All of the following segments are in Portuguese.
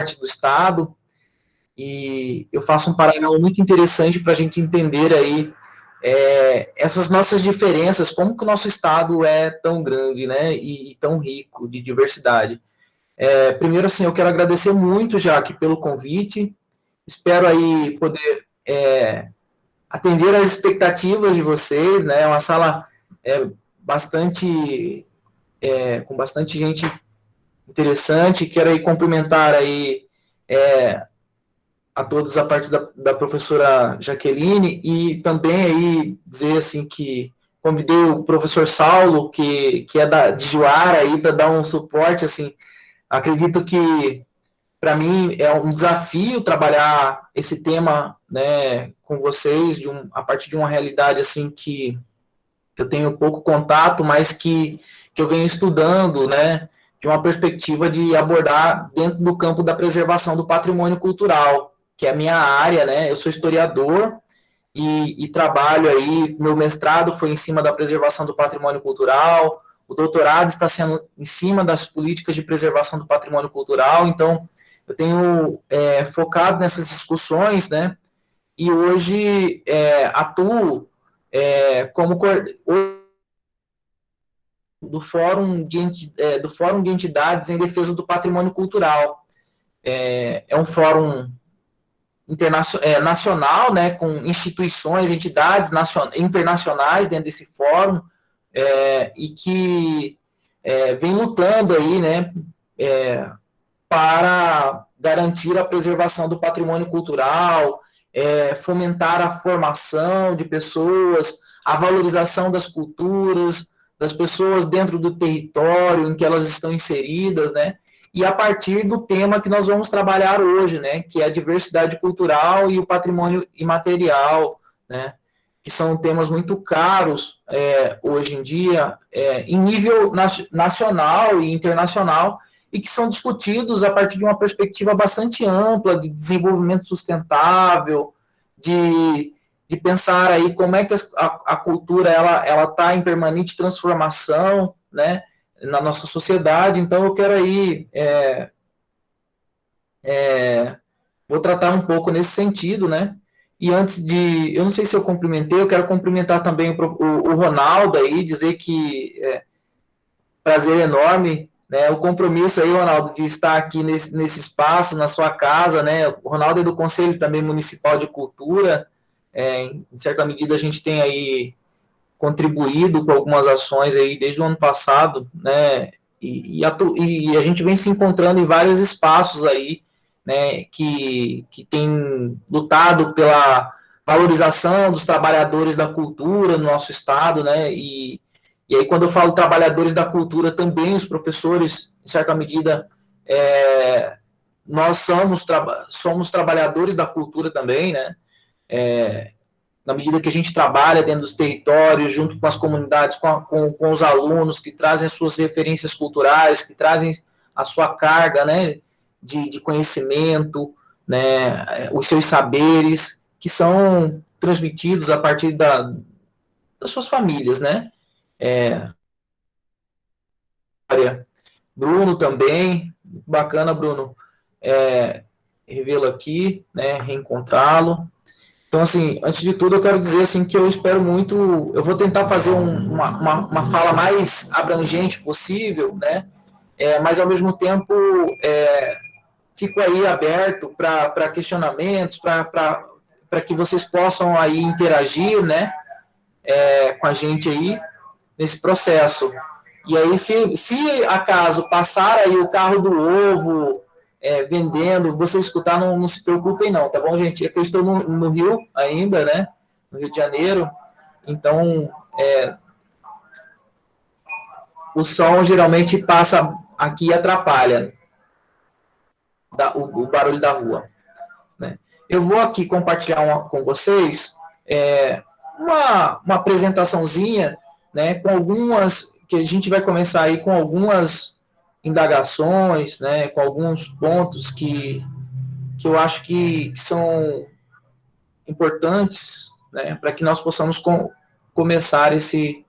parte do Estado, e eu faço um paralelo muito interessante para a gente entender aí essas nossas diferenças, como que o nosso Estado é tão grande, né, e tão rico de diversidade. Primeiro, assim, eu quero agradecer muito, Jaque, pelo convite, espero aí poder atender às expectativas de vocês, né, é uma sala bastante, com bastante gente interessante, quero aí cumprimentar aí a todos a parte da professora Jaqueline e também aí dizer assim que convidei o professor Saulo, que é de Juara aí para dar um suporte, assim, acredito que para mim é um desafio trabalhar esse tema, né, com vocês a partir de uma realidade assim que eu tenho pouco contato, mas que eu venho estudando, né, de uma perspectiva de abordar dentro do campo da preservação do patrimônio cultural, que é a minha área, né, eu sou historiador e trabalho aí, meu mestrado foi em cima da preservação do patrimônio cultural, o doutorado está sendo em cima das políticas de preservação do patrimônio cultural, então eu tenho focado nessas discussões, né, e hoje atuo como do Fórum de Entidades em Defesa do Patrimônio Cultural. É um fórum nacional, né, com instituições, entidades internacionais dentro desse fórum, e que vem lutando aí, né, para garantir a preservação do patrimônio cultural, fomentar a formação de pessoas, a valorização das culturas, das pessoas dentro do território em que elas estão inseridas, né? E a partir do tema que nós vamos trabalhar hoje, né? Que é a diversidade cultural e o patrimônio imaterial, né? Que são temas muito caros hoje em dia, em nível nacional e internacional, e que são discutidos a partir de uma perspectiva bastante ampla de desenvolvimento sustentável, de pensar aí como é que a cultura ela está em permanente transformação, né, na nossa sociedade. Então eu quero aí vou tratar um pouco nesse sentido, né? E antes de, eu não sei se eu cumprimentei, eu quero cumprimentar também o Ronaldo aí, dizer que prazer enorme, né? O compromisso aí, Ronaldo, de estar aqui nesse espaço, na sua casa, né? O Ronaldo é do Conselho também Municipal de Cultura, em certa medida a gente tem aí contribuído com algumas ações aí desde o ano passado, né? E a gente vem se encontrando em vários espaços aí, né? Que tem lutado pela valorização dos trabalhadores da cultura no nosso estado, né? E aí, quando eu falo trabalhadores da cultura, também os professores, em certa medida, nós somos trabalhadores da cultura também, né? Na medida que a gente trabalha dentro dos territórios, junto com as comunidades, com os alunos, que trazem as suas referências culturais, que trazem a sua carga, né, de conhecimento, né, os seus saberes, que são transmitidos a partir das suas famílias, né? Bruno também, bacana, Bruno, revê-lo aqui, né, reencontrá-lo. Então, assim, antes de tudo, eu quero dizer assim que eu espero muito. Eu vou tentar fazer uma fala mais abrangente possível, né? Mas ao mesmo tempo fico aí aberto para questionamentos, para que vocês possam aí interagir, né? Com a gente aí nesse processo. E aí, se acaso passar aí o carro do ovo vendendo, você escutar, não se preocupem não, tá bom, gente? É que eu estou no Rio ainda, né? No Rio de Janeiro, então o som geralmente passa aqui e atrapalha o barulho da rua, né? Eu vou aqui compartilhar com vocês uma apresentaçãozinha, né, com algumas, que a gente vai começar aí com algumas indagações, né, com alguns pontos que eu acho que são importantes, né, para que nós possamos começar esse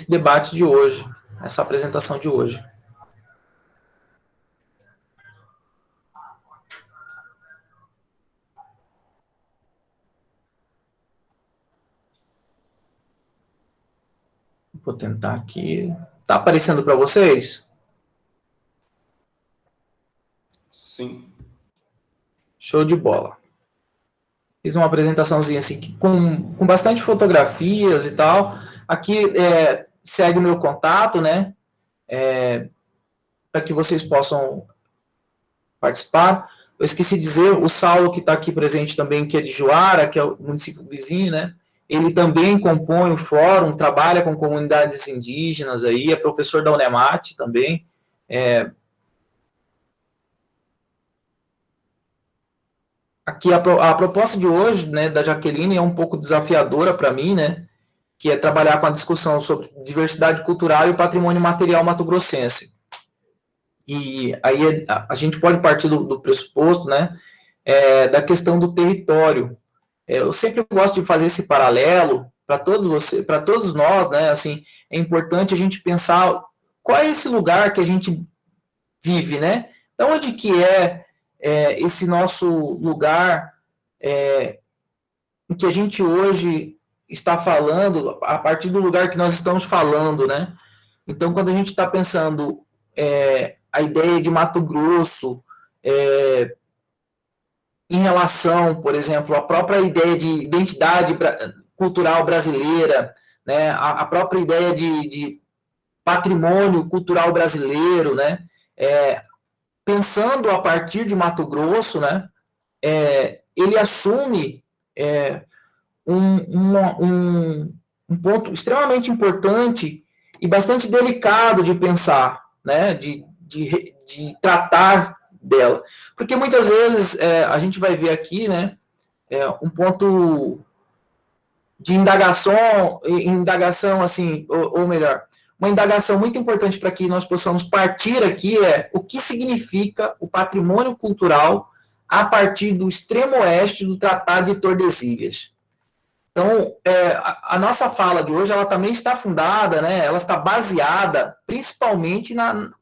debate de hoje, essa apresentação de hoje. Vou tentar aqui. Tá aparecendo para vocês? Sim. Show de bola. Fiz uma apresentaçãozinha assim, com bastante fotografias e tal. Aqui segue o meu contato, né? Para que vocês possam participar. Eu esqueci de dizer, o Saulo, que está aqui presente também, que é de Juara, que é o município vizinho, né? Ele também compõe o fórum, trabalha com comunidades indígenas aí, é professor da Unemate também. Aqui a proposta de hoje, né, da Jaqueline é um pouco desafiadora para mim, né? Que é trabalhar com a discussão sobre diversidade cultural e o patrimônio material mato-grossense. E aí a gente pode partir do pressuposto, né, da questão do território. Eu sempre gosto de fazer esse paralelo para todos vocês, para todos nós, né, assim, é importante a gente pensar qual é esse lugar que a gente vive, né? Então, onde que esse nosso lugar em que a gente hoje está falando, a partir do lugar que nós estamos falando, né? Então, quando a gente está pensando a ideia de Mato Grosso, em relação, por exemplo, à própria ideia de identidade cultural brasileira, né, a própria ideia de patrimônio cultural brasileiro, né, pensando a partir de Mato Grosso, né, ele assume um ponto extremamente importante e bastante delicado de pensar, né, de tratar dela. Porque muitas vezes a gente vai ver aqui, né, um ponto de indagação assim, ou melhor, uma indagação muito importante para que nós possamos partir aqui o que significa o patrimônio cultural a partir do extremo oeste do Tratado de Tordesilhas. Então, a nossa fala de hoje, ela também está fundada, né, ela está baseada principalmente na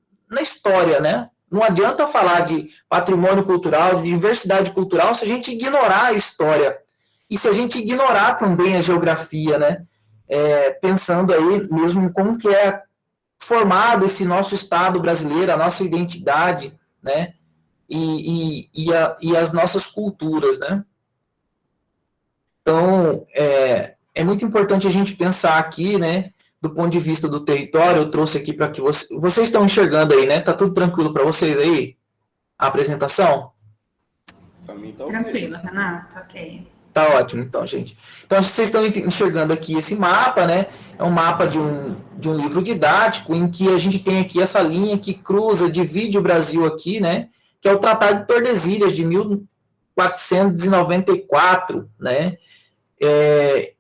história, né? Não adianta falar de patrimônio cultural, de diversidade cultural, se a gente ignorar a história. E se a gente ignorar também a geografia, né? Pensando aí mesmo como que é formado esse nosso Estado brasileiro, a nossa identidade, né? E as nossas culturas, né? Então, é muito importante a gente pensar aqui, né, do ponto de vista do território. Eu trouxe aqui para que vocês estão enxergando aí, né? Tá tudo tranquilo para vocês aí? A apresentação? Para mim tá Tranquilo, ok. Renato, ok. Tá ótimo, então, gente. Então, vocês estão enxergando aqui esse mapa, né? É um mapa de um livro didático em que a gente tem aqui essa linha que cruza, divide o Brasil aqui, né? Que é o Tratado de Tordesilhas, de 1494, né?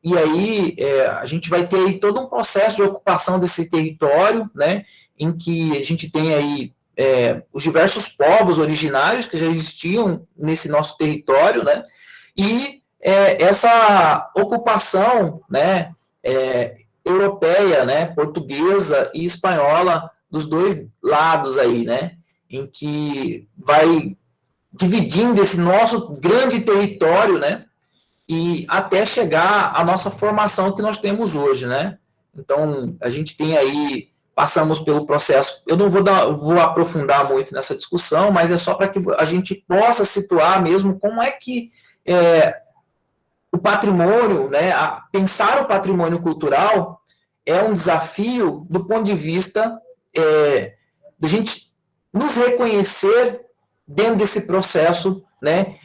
E aí a gente vai ter aí todo um processo de ocupação desse território, né, em que a gente tem aí os diversos povos originários que já existiam nesse nosso território, né, e essa ocupação, né, europeia, né, portuguesa e espanhola dos dois lados aí, né, em que vai dividindo esse nosso grande território, né, e até chegar à nossa formação que nós temos hoje, né? Então, a gente tem aí, passamos pelo processo, eu não vou aprofundar muito nessa discussão, mas é só para que a gente possa situar mesmo como é que o patrimônio, né, pensar o patrimônio cultural é um desafio do ponto de vista de a gente nos reconhecer dentro desse processo, né,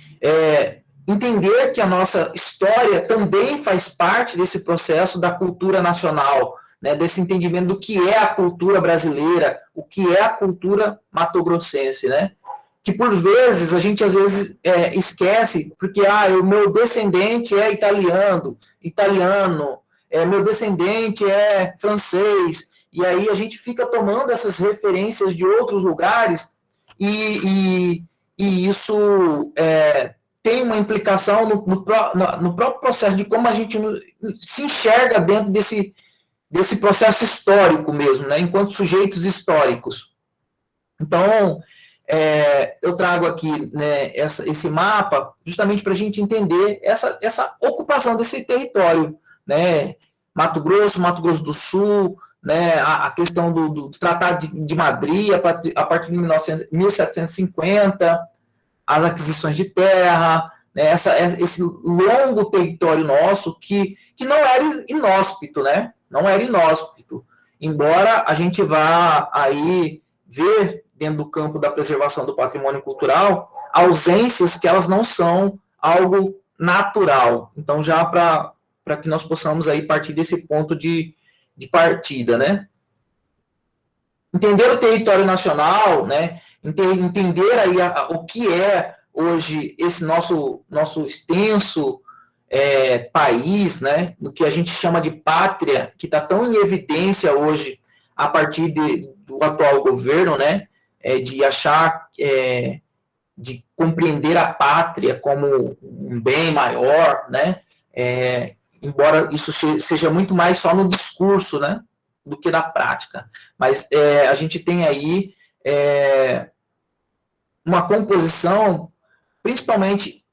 entender que a nossa história também faz parte desse processo da cultura nacional, né, desse entendimento do que é a cultura brasileira, o que é a cultura matogrossense, né? Que por vezes a gente às vezes esquece, porque o meu descendente é italiano, meu descendente é francês, e aí a gente fica tomando essas referências de outros lugares e isso tem uma implicação no próprio processo de como a gente se enxerga dentro desse processo histórico mesmo, né, enquanto sujeitos históricos. Então, eu trago aqui, né, esse mapa justamente para a gente entender essa ocupação desse território, né, Mato Grosso do Sul, né, a questão do Tratado de Madrid, a partir de 1750, as aquisições de terra, né, esse longo território nosso que não era inóspito, né? Não era inóspito. Embora a gente vá aí ver, dentro do campo da preservação do patrimônio cultural, ausências que elas não são algo natural. Então, já para que nós possamos aí partir desse ponto de partida, né? Entender o território nacional, né? Entender aí o que é hoje esse nosso extenso país, né? Do que a gente chama de pátria, que está tão em evidência hoje a partir do atual governo, né? De achar, de compreender a pátria como um bem maior, né? Embora isso seja muito mais só no discurso, né? Do que na prática. Mas a gente tem aí uma composição, principalmente,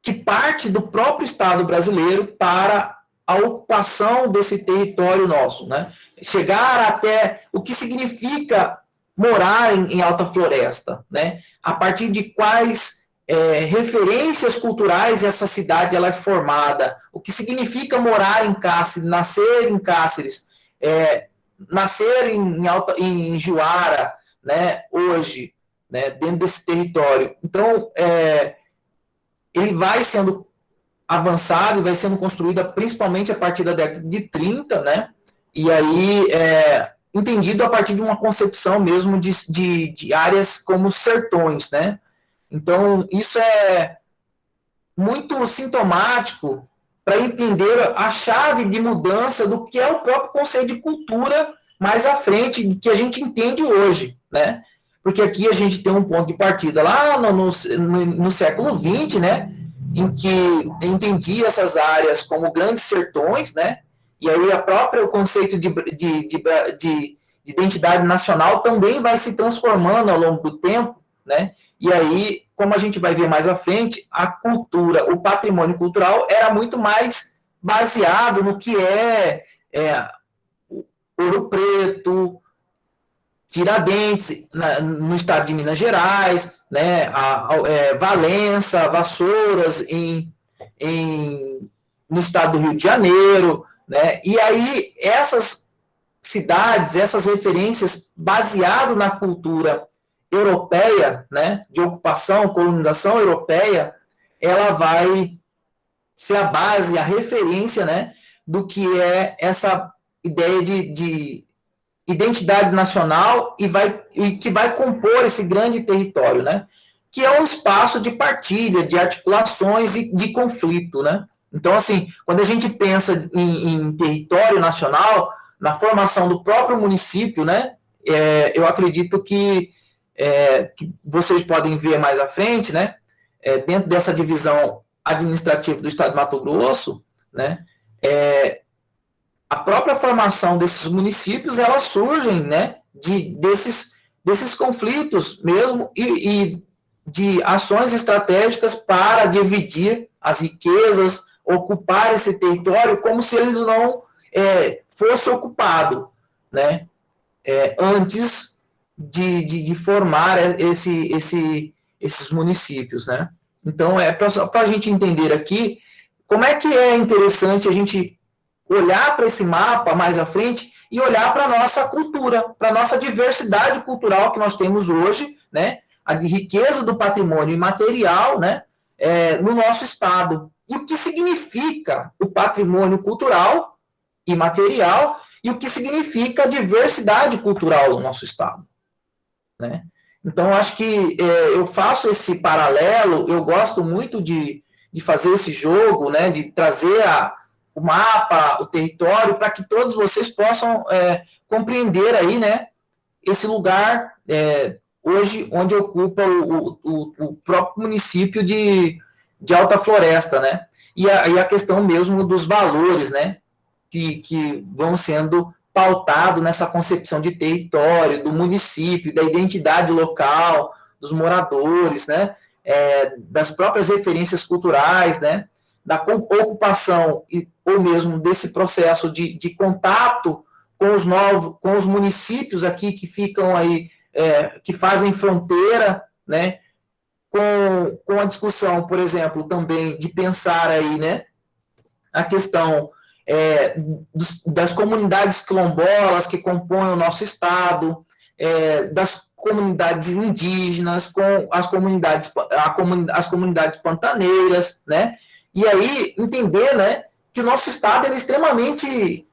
que parte do próprio Estado brasileiro para a ocupação desse território nosso, né? Chegar até o que significa morar em Alta Floresta, né? A partir de quais referências culturais essa cidade ela é formada, o que significa morar em Cáceres, nascer em Cáceres, nascer em Juara, né? Hoje, né? Dentro desse território. Então, ele vai sendo avançado e vai sendo construída principalmente a partir da década de 30, né? E aí entendido a partir de uma concepção mesmo de áreas como sertões, né? Então, isso é muito sintomático para entender a chave de mudança do que é o próprio conceito de cultura mais à frente, que a gente entende hoje, né? Porque aqui a gente tem um ponto de partida lá no século XX, né? Em que entendia essas áreas como grandes sertões, né? E aí o conceito de identidade nacional também vai se transformando ao longo do tempo, né? E aí, como a gente vai ver mais à frente, a cultura, o patrimônio cultural era muito mais baseado no que Ouro Preto, Tiradentes, no estado de Minas Gerais, né, Valença, Vassouras, no estado do Rio de Janeiro, né, e aí essas cidades, essas referências baseadas na cultura europeia, né, de ocupação, colonização europeia, ela vai ser a base, a referência, né, do que é essa ideia de identidade nacional e que vai compor esse grande território, né, que é um espaço de partilha, de articulações e de conflito, né. Então, assim, quando a gente pensa em território nacional, na formação do próprio município, né, eu acredito que vocês podem ver mais à frente, né, dentro dessa divisão administrativa do Estado de Mato Grosso, né, a própria formação desses municípios, elas surgem, né, desses conflitos mesmo e de ações estratégicas para dividir as riquezas, ocupar esse território como se ele não fosse ocupado, né, antes de formar esses municípios, né. Então, para a gente entender aqui como é que é interessante a gente olhar para esse mapa mais à frente e olhar para a nossa cultura, para a nossa diversidade cultural que nós temos hoje, né, a riqueza do patrimônio imaterial, né, no nosso estado. E o que significa o patrimônio cultural imaterial e o que significa a diversidade cultural do nosso estado, né? Então, acho que eu faço esse paralelo, eu gosto muito de fazer esse jogo, né, de trazer o mapa, o território, para que todos vocês possam compreender aí, né, esse lugar hoje onde ocupa o próprio município de Alta Floresta, né, e a questão mesmo dos valores, né, que vão sendo pautados nessa concepção de território, do município, da identidade local, dos moradores, né, das próprias referências culturais, né, da ocupação ou mesmo desse processo de contato com os municípios aqui que ficam aí, que fazem fronteira, né? Com a discussão, por exemplo, também de pensar aí, né, a questão das comunidades quilombolas que compõem o nosso estado, das comunidades indígenas, com as comunidades pantaneiras, né? E aí entender, né, que o nosso estado é extremamente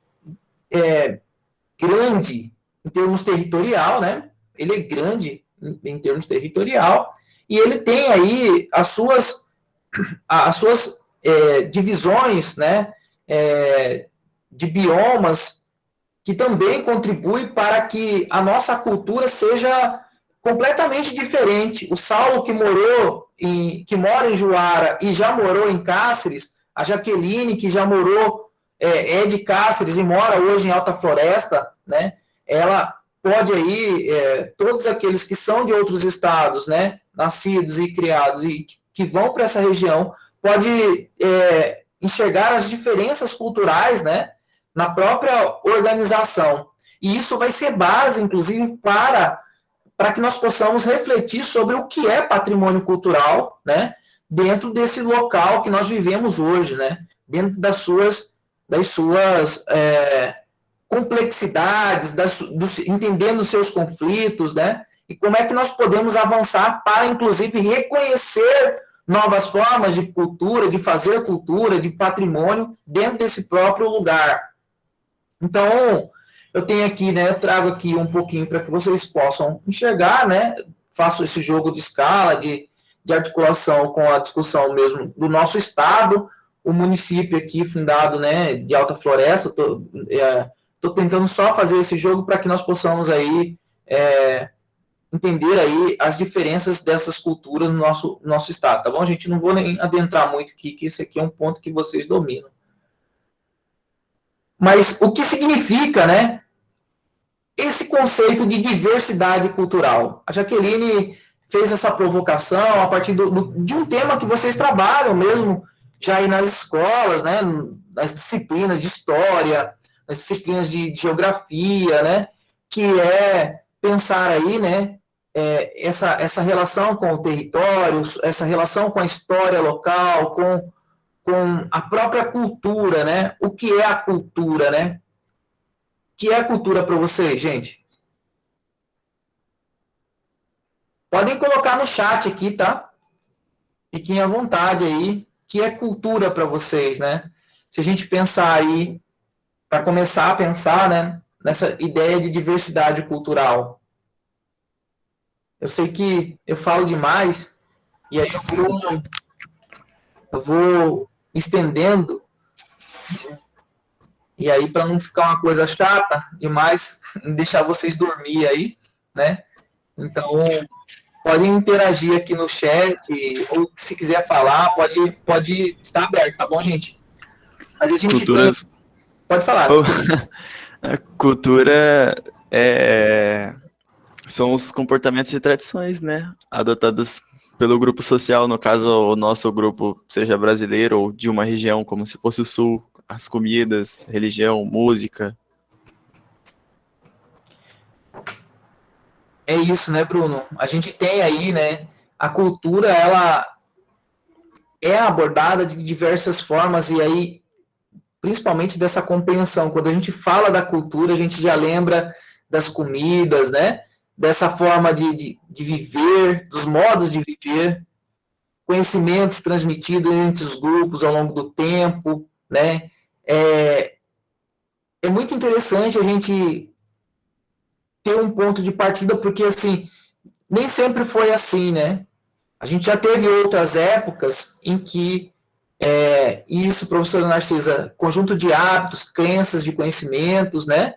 grande em termos territorial, né? Ele é grande em termos territorial e ele tem aí as suas divisões, né? De biomas que também contribuem para que a nossa cultura seja completamente diferente. O Saulo que mora em Juara e já morou em Cáceres, a Jaqueline que já morou de Cáceres e mora hoje em Alta Floresta, né? Ela pode aí, todos aqueles que são de outros estados, né? Nascidos e criados e que vão para essa região, pode enxergar as diferenças culturais, né? Na própria organização. E isso vai ser base, inclusive, para que nós possamos refletir sobre o que é patrimônio cultural, né, dentro desse local que nós vivemos hoje, né, dentro das suas complexidades, entendendo os seus conflitos, né, e como é que nós podemos avançar para, inclusive, reconhecer novas formas de cultura, de fazer cultura, de patrimônio dentro desse próprio lugar. Então, eu tenho aqui, né, eu trago aqui um pouquinho para que vocês possam enxergar, né, faço esse jogo de escala, de articulação com a discussão mesmo do nosso estado, o município aqui fundado, né, de Alta Floresta, estou tentando só fazer esse jogo para que nós possamos aí entender aí as diferenças dessas culturas no nosso estado, tá bom, gente? Não vou nem adentrar muito aqui, que esse aqui é um ponto que vocês dominam. Mas o que significa, né, esse conceito de diversidade cultural? A Jaqueline fez essa provocação a partir de um tema que vocês trabalham mesmo já aí nas escolas, né, nas disciplinas de história, nas disciplinas de geografia, né, que é pensar aí, né, essa relação com o território, essa relação com a história local, com a própria cultura, né? O que é a cultura, né? O que é a cultura para vocês, gente? Podem colocar no chat aqui, tá? Fiquem à vontade aí. O que é cultura para vocês, né? Se a gente pensar aí, para começar a pensar, né, nessa ideia de diversidade cultural. Eu sei que eu falo demais, e aí eu vou estendendo. E aí, para não ficar uma coisa chata demais, deixar vocês dormir aí, né? Então, podem interagir aqui no chat, ou se quiser falar, pode estar aberto, tá bom, gente? Mas a gente Culturas... Pode falar. A cultura são os comportamentos e tradições, né? Adotados pelo grupo social, no caso, o nosso grupo, seja brasileiro ou de uma região, como se fosse o Sul, as comidas, religião, música. É isso, né, Bruno? A gente tem aí, né, a cultura, ela é abordada de diversas formas, e aí, principalmente dessa compreensão. Quando a gente fala da cultura, a gente já lembra das comidas, né, dessa forma de viver, dos modos de viver, conhecimentos transmitidos entre os grupos ao longo do tempo, né? É muito interessante a gente ter um ponto de partida, porque, assim, nem sempre foi assim, né? A gente já teve outras épocas em que isso, professora Narcisa, conjunto de hábitos, crenças, de conhecimentos, né?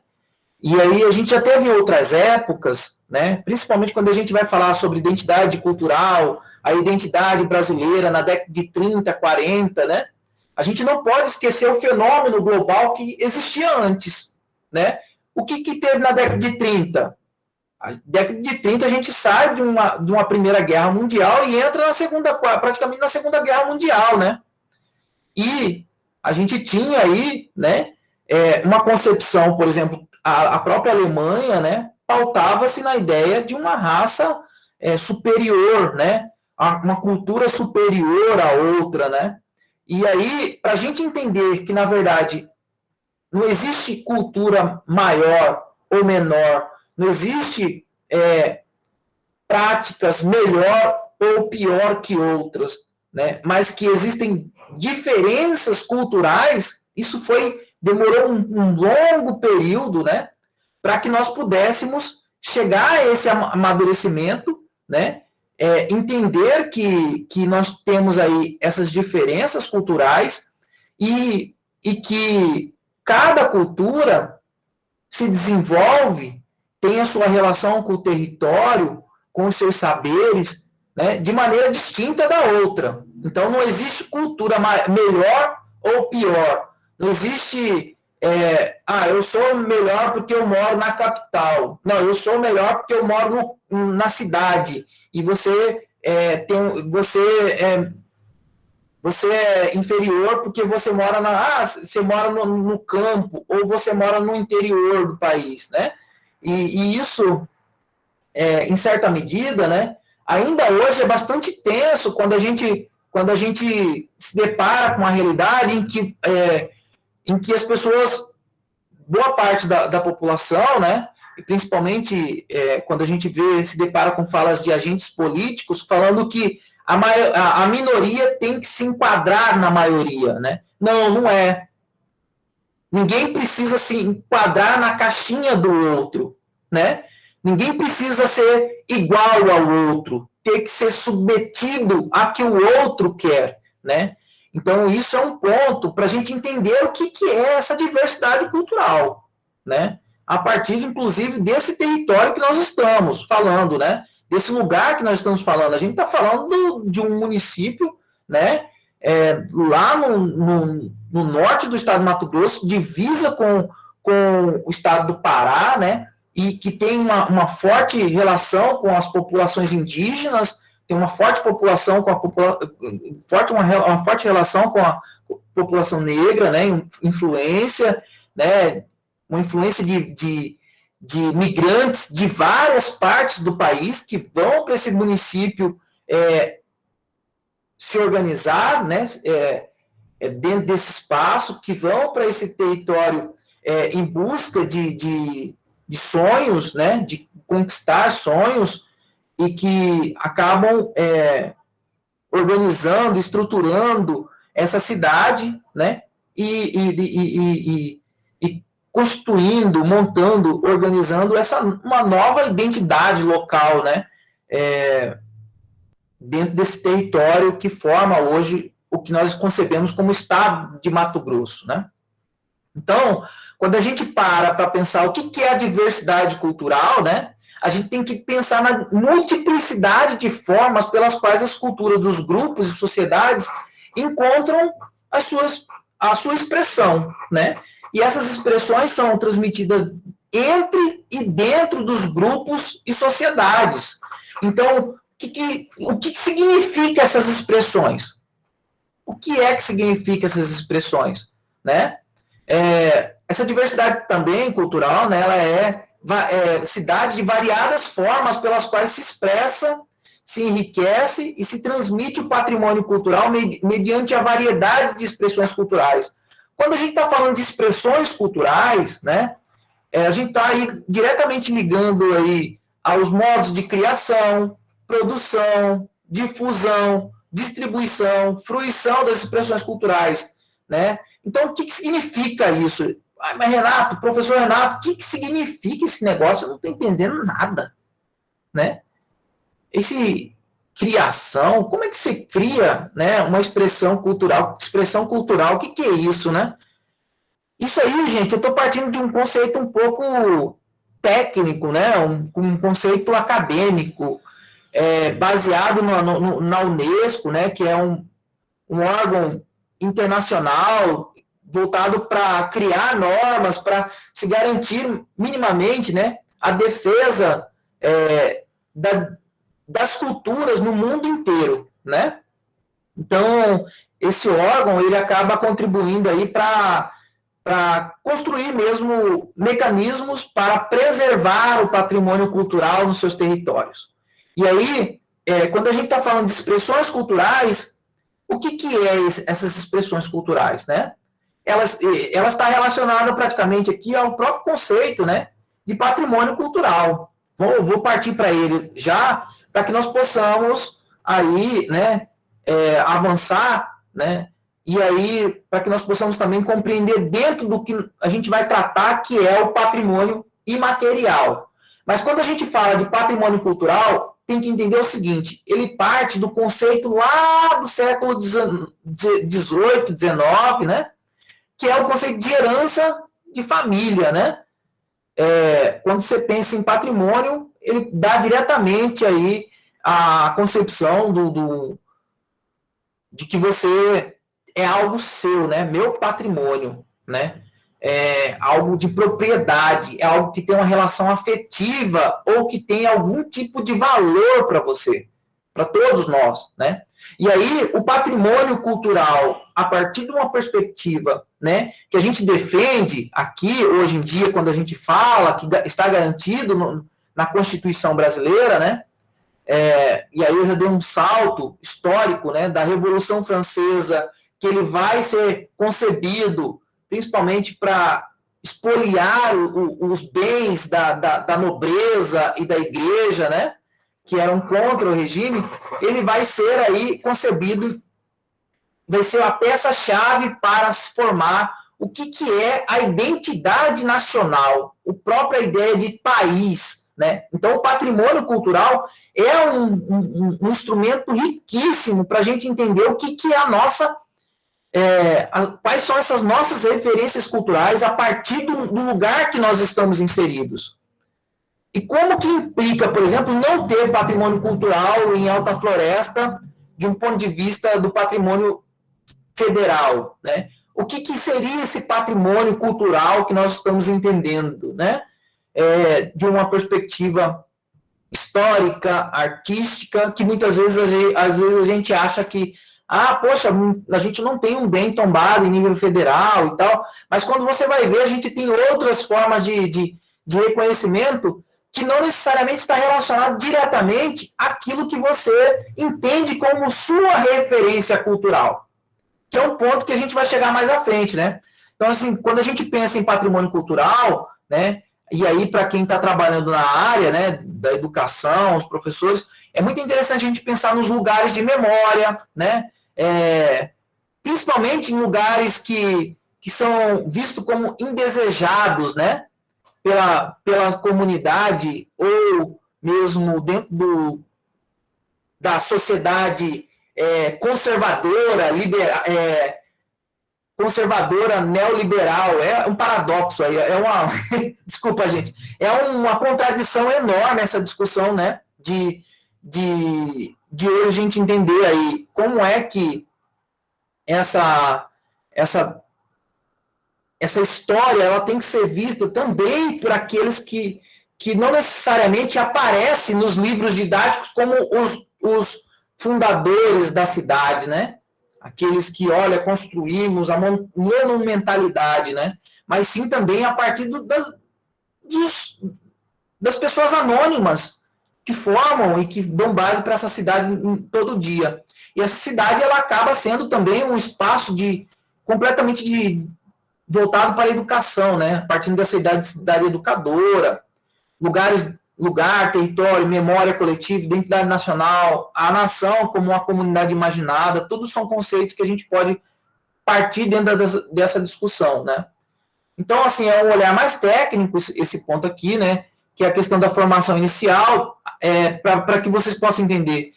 E aí a gente já teve outras épocas, né? Principalmente quando a gente vai falar sobre identidade cultural, a identidade brasileira na década de 30, 40, né? A gente não pode esquecer o fenômeno global que existia antes, né? O que teve na década de 30? A década de 30 a gente sai de uma Primeira Guerra Mundial e entra praticamente na Segunda Guerra Mundial, né? E a gente tinha aí, né, uma concepção, por exemplo, a própria Alemanha, né, pautava-se na ideia de uma raça superior, né, uma cultura superior à outra, né? E aí, para a gente entender que, na verdade, não existe cultura maior ou menor, não existe práticas melhor ou pior que outras, né? Mas que existem diferenças culturais, isso demorou um longo período, né? Para que nós pudéssemos chegar a esse amadurecimento, né? Entender que nós temos aí essas diferenças culturais e que cada cultura se desenvolve, tem a sua relação com o território, com os seus saberes, né, de maneira distinta da outra. Então, não existe cultura melhor ou pior. Não existe, eu sou melhor porque eu moro na capital. Não, eu sou melhor porque eu moro na cidade. E você você é inferior porque você mora você mora no campo ou você mora no interior do país, né? E isso, em certa medida, né, ainda hoje é bastante tenso quando a gente se depara com uma realidade em que as pessoas, boa parte da população, né, e principalmente quando a gente se depara com falas de agentes políticos falando que a minoria tem que se enquadrar na maioria, né? Não, não é. Ninguém precisa se enquadrar na caixinha do outro, né? Ninguém precisa ser igual ao outro, ter que ser submetido a que o outro quer, né? Então, isso é um ponto para a gente entender o que é essa diversidade cultural, né? A partir, inclusive, desse território que nós estamos falando, né? Desse lugar que nós estamos falando. A gente está falando de um município, né? Lá no norte do estado de Mato Grosso, divisa com o estado do Pará, né? E que tem uma forte relação com as populações indígenas, tem uma forte população com uma forte relação com a população negra, né? Influência, né? Uma influência de migrantes de várias partes do país que vão para esse município se organizar, né? Dentro desse espaço, que vão para esse território em busca de sonhos, né? De conquistar sonhos, e que acabam organizando, estruturando essa cidade, né? E constituindo, montando, organizando uma nova identidade local, né? Dentro desse território que forma hoje o que nós concebemos como Estado de Mato Grosso, né? Então, quando a gente para pensar o que é a diversidade cultural, né? A gente tem que pensar na multiplicidade de formas pelas quais as culturas dos grupos e sociedades encontram a sua expressão, né? E essas expressões são transmitidas entre e dentro dos grupos e sociedades. Então, o que significa essas expressões? O que é que significa essas expressões, né? Essa diversidade também cultural, né, ela cidade de variadas formas pelas quais se expressa, se enriquece e se transmite o patrimônio cultural mediante a variedade de expressões culturais. Quando a gente está falando de expressões culturais, né, a gente está aí diretamente ligando aí aos modos de criação, produção, difusão, distribuição, fruição das expressões culturais, né? Então, o que significa isso? Mas, Renato, professor Renato, o que significa esse negócio? Eu não estou entendendo nada, né? Criação, como é que você cria, né, uma expressão cultural? Expressão cultural, o que é isso, né? Isso aí, gente, eu estou partindo de um conceito um pouco técnico, né? Um conceito acadêmico, baseado na Unesco, né? Que é um órgão internacional voltado para criar normas, para se garantir minimamente, né, a defesa das culturas no mundo inteiro, né? Então, esse órgão, ele acaba contribuindo aí para para construir mesmo mecanismos para preservar o patrimônio cultural nos seus territórios. E aí, quando a gente está falando de expressões culturais, o que é essas expressões culturais, né? Elas estão relacionadas praticamente aqui ao próprio conceito, né, de patrimônio cultural. Vou partir para ele já, para que nós possamos aí, né, avançar, né, e aí para que nós possamos também compreender dentro do que a gente vai tratar, que é o patrimônio imaterial. Mas quando a gente fala de patrimônio cultural, tem que entender o seguinte: ele parte do conceito lá do século XVIII, XIX, né, que é o conceito de herança de família, né? Quando você pensa em patrimônio, ele dá diretamente aí a concepção de que você é algo seu, né? Meu patrimônio, né? É algo de propriedade, é algo que tem uma relação afetiva ou que tem algum tipo de valor para você, para todos nós, né? E aí, o patrimônio cultural, a partir de uma perspectiva, né, que a gente defende aqui, hoje em dia, quando a gente fala que está garantido na Constituição brasileira, né, e aí eu já dei um salto histórico, né, da Revolução Francesa, que ele vai ser concebido principalmente para expoliar os bens da nobreza e da igreja, né, que eram contra o regime, ele vai ser aí concebido, vai ser a peça-chave para se formar o que é a identidade nacional, a própria ideia de país, né? Então, o patrimônio cultural é um instrumento riquíssimo para a gente entender o que é a nossa, quais são essas nossas referências culturais a partir do lugar que nós estamos inseridos. E como que implica, por exemplo, não ter patrimônio cultural em Alta Floresta, de um ponto de vista do patrimônio federal, né? O que seria esse patrimônio cultural que nós estamos entendendo, né? De uma perspectiva histórica, artística, que muitas vezes, às vezes a gente acha que, poxa, a gente não tem um bem tombado em nível federal e tal, mas quando você vai ver, a gente tem outras formas de reconhecimento que não necessariamente está relacionado diretamente àquilo que você entende como sua referência cultural, que é um ponto que a gente vai chegar mais à frente, né? Então, assim, quando a gente pensa em patrimônio cultural, né, e aí para quem está trabalhando na área, né, da educação, os professores, é muito interessante a gente pensar nos lugares de memória, né, principalmente em lugares que são vistos como indesejados, né, pela comunidade ou mesmo dentro da sociedade conservadora, conservadora neoliberal. É um paradoxo aí, desculpa, gente, é uma contradição enorme essa discussão, né, de hoje a gente entender aí como é que essa história ela tem que ser vista também por aqueles que não necessariamente aparecem nos livros didáticos como os fundadores da cidade, né? Aqueles que, olha, construímos a monumentalidade, né? Mas sim também a partir das pessoas anônimas que formam e que dão base para essa cidade todo dia. E essa cidade ela acaba sendo também um espaço completamente voltado para a educação, né? Partindo dessa cidade educadora, lugar, território, memória coletiva, identidade nacional, a nação como uma comunidade imaginada, tudo são conceitos que a gente pode partir dentro dessa discussão, né? Então, assim, é um olhar mais técnico esse ponto aqui, né? Que é a questão da formação inicial, para que vocês possam entender.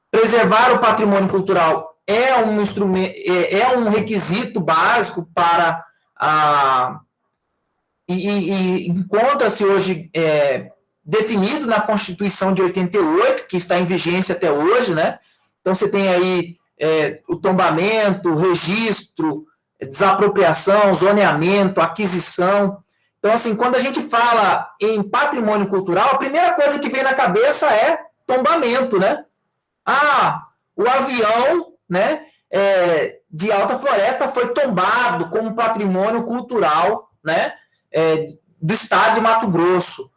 Preservar o patrimônio cultural é um instrumento, um requisito básico para e encontra-se hoje definido na Constituição de 88, que está em vigência até hoje, né? Então, você tem aí o tombamento, registro, desapropriação, zoneamento, aquisição. Então, assim, quando a gente fala em patrimônio cultural, a primeira coisa que vem na cabeça é tombamento, né? O avião, né, de Alta Floresta foi tombado como patrimônio cultural, né, do estado de Mato Grosso.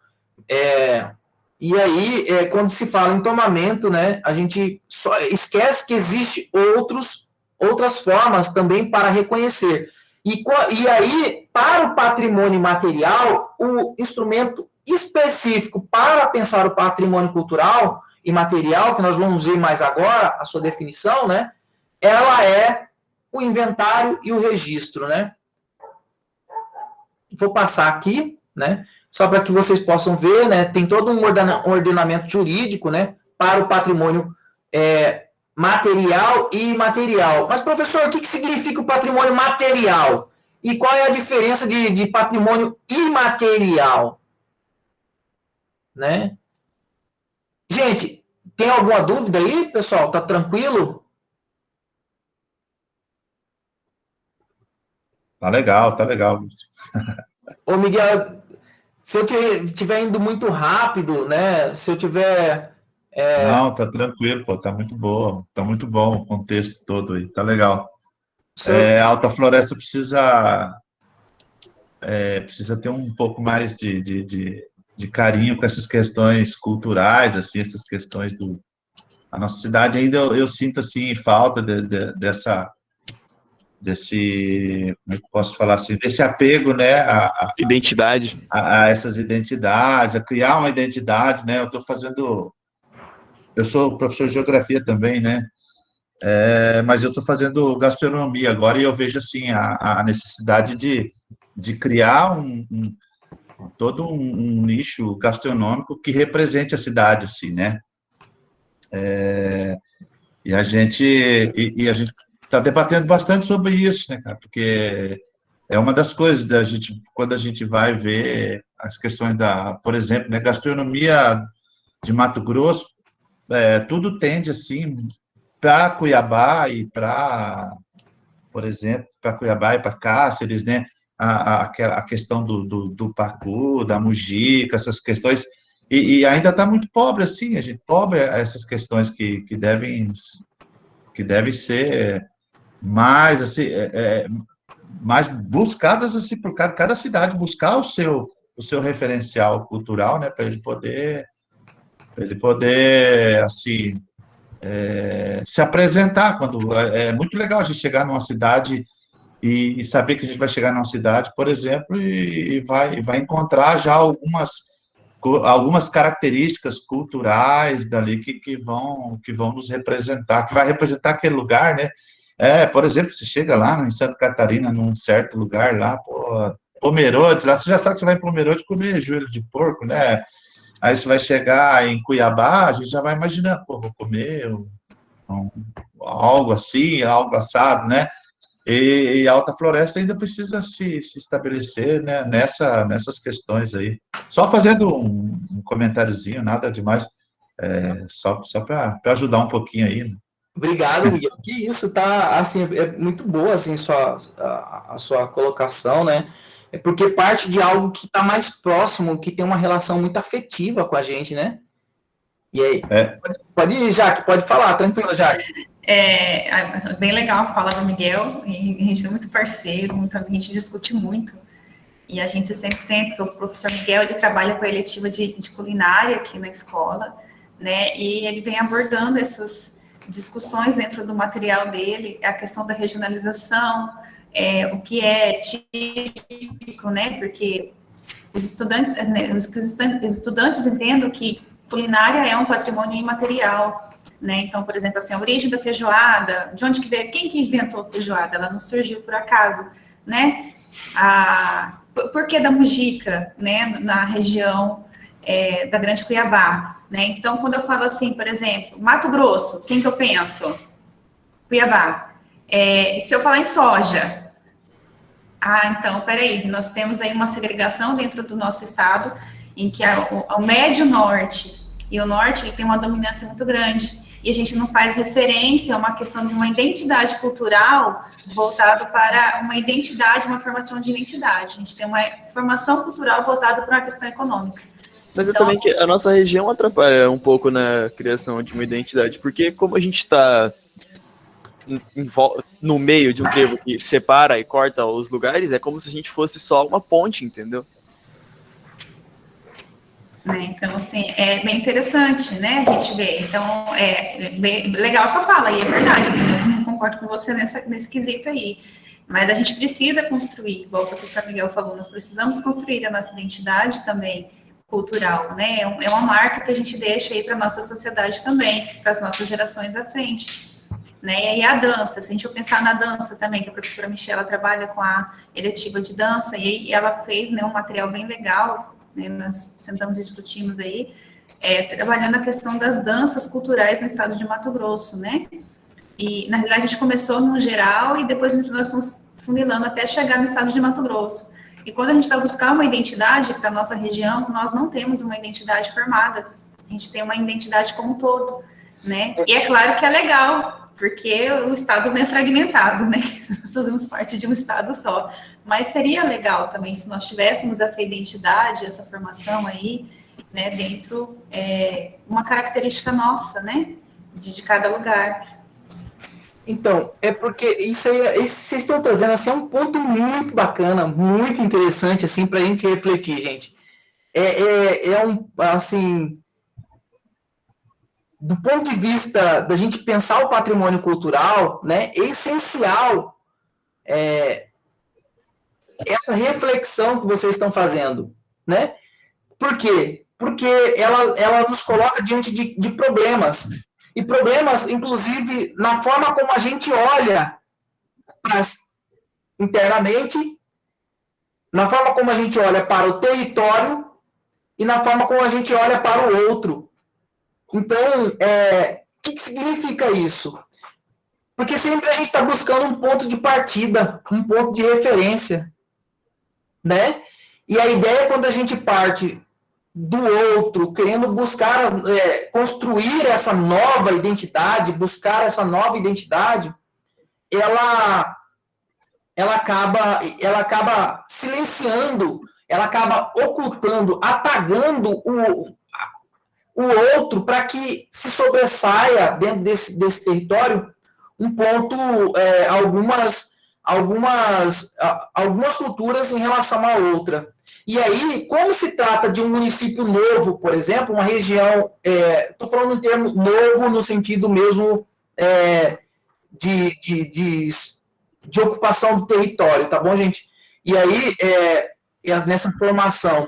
E aí, quando se fala em tombamento, né, a gente só esquece que existe outras formas também para reconhecer. E aí, para o patrimônio imaterial, o instrumento específico para pensar o patrimônio cultural imaterial, que nós vamos ver mais agora, a sua definição, né, ela é o inventário e o registro, né? Vou passar aqui, né, só para que vocês possam ver, né, tem todo um ordenamento jurídico, né, para o patrimônio material e imaterial. Mas, professor, o que significa o patrimônio material? E qual é a diferença de patrimônio imaterial? Né? Gente, tem alguma dúvida aí, pessoal? Tá tranquilo? Tá legal, Lúcio. Ô, Miguel, se eu estiver indo muito rápido, né? Se eu tiver... Não, tá tranquilo, pô, tá muito muito bom o contexto todo aí, tá legal. A Alta Floresta precisa ter um pouco mais de carinho com essas questões culturais, assim, essas questões a nossa cidade ainda eu sinto, assim, falta desse, como é que eu posso falar assim, desse apego, né, Identidade. a essas identidades, a criar uma identidade, né, eu sou professor de geografia também, né, mas eu estou fazendo gastronomia agora e eu vejo, assim, a necessidade de criar todo um nicho gastronômico que represente a cidade, assim, né, e a gente está debatendo bastante sobre isso, né, cara, porque é uma das coisas da gente, quando a gente vai ver as questões por exemplo, né, gastronomia de Mato Grosso, tudo tende, assim, para Cuiabá e por exemplo, para Cuiabá e para Cáceres, né, a questão do pacu, da mujica, essas questões, e ainda está muito pobre, assim, a gente pobre essas questões que devem ser mais, assim, mais buscadas, assim, por cada cidade, buscar o seu referencial cultural, né, para ele poder, assim, se apresentar. É muito legal a gente chegar numa cidade e saber que a gente vai chegar numa cidade, por exemplo, e vai encontrar já algumas características culturais dali que vão nos representar, que vai representar aquele lugar, né? Por exemplo, você chega lá em Santa Catarina, num certo lugar lá, Pomerode, lá você já sabe que você vai em Pomerode comer joelho de porco, né? Aí você vai chegar em Cuiabá, a gente já vai imaginando, vou comer algo assim, algo assado, né? E a Alta Floresta ainda precisa se estabelecer, né, nessas questões aí. Só fazendo um comentáriozinho, nada demais, só para ajudar um pouquinho aí. Né? Obrigado, Miguel. Que isso, tá, assim, é muito boa, assim, a sua colocação, né? É porque parte de algo que está mais próximo, que tem uma relação muito afetiva com a gente, né? E aí, pode ir, Jaque, pode falar, tranquilo, Jaque. Bem legal a fala do Miguel, e a gente é muito parceiro, a gente discute muito, e a gente sempre tem, porque o professor Miguel, ele trabalha com a eletiva de culinária aqui na escola, né, e ele vem abordando essas discussões dentro do material dele, a questão da regionalização, o que é típico, né, porque os estudantes entendam que culinária é um patrimônio imaterial, né? Então, por exemplo, assim, a origem da feijoada, de onde que veio, quem que inventou a feijoada? Ela não surgiu por acaso, né? Por que da mujica, né? Na região da Grande Cuiabá, né? Então, quando eu falo assim, por exemplo, Mato Grosso, quem que eu penso? Cuiabá. Se eu falar em soja, então, peraí, nós temos aí uma segregação dentro do nosso estado, em que o médio norte e o norte ele tem uma dominância muito grande, e a gente não faz referência a uma questão de uma identidade cultural voltado para uma identidade, uma formação de identidade. A gente tem uma formação cultural voltada para uma questão econômica. Mas então, também que a nossa região atrapalha um pouco na criação de uma identidade, porque como a gente está no meio de um trevo que separa e corta os lugares, é como se a gente fosse só uma ponte, entendeu? Né? Então, assim, é bem interessante, né, a gente ver. Então, é bem legal a sua fala, e é verdade, eu concordo com você nesse quesito aí. Mas a gente precisa construir, igual o professor Miguel falou, nós precisamos construir a nossa identidade também cultural, né? É uma marca que a gente deixa aí para a nossa sociedade também, para as nossas gerações à frente. Né? E a dança, se a gente for pensar na dança também, que a professora Michela trabalha com a eletiva de dança, e ela fez, né, um material bem legal, né, nós sentamos e discutimos aí, trabalhando a questão das danças culturais no estado de Mato Grosso, né? E, na realidade, a gente começou no geral e depois nós fomos funilando até chegar no estado de Mato Grosso. E quando a gente vai buscar uma identidade para a nossa região, nós não temos uma identidade formada, a gente tem uma identidade como um todo, né? E é claro que é legal, porque o estado não é fragmentado, né? Nós fazemos parte de um estado só. Mas seria legal também se nós tivéssemos essa identidade, essa formação aí, né, dentro, uma característica nossa, né, de cada lugar. Então, é porque isso aí, vocês estão trazendo assim, é um ponto muito bacana, muito interessante, assim, para a gente refletir, gente. Assim, do ponto de vista da gente pensar o patrimônio cultural, né, é essencial essa reflexão que vocês estão fazendo, né? Por quê? Porque ela nos coloca diante de problemas, e problemas, inclusive, na forma como a gente olha internamente, na forma como a gente olha para o território e na forma como a gente olha para o outro. Então, o que significa isso? Porque sempre a gente está buscando um ponto de partida, um ponto de referência, né? E a ideia, quando a gente parte do outro, querendo buscar, construir essa nova identidade, buscar essa nova identidade, ela acaba silenciando, ela acaba ocultando, apagando o outro para que se sobressaia dentro desse território um ponto, algumas culturas em relação à outra. E aí, como se trata de um município novo, por exemplo, uma região, estou falando em termo novo no sentido mesmo de ocupação do território, tá bom, gente? E aí, nessa formação,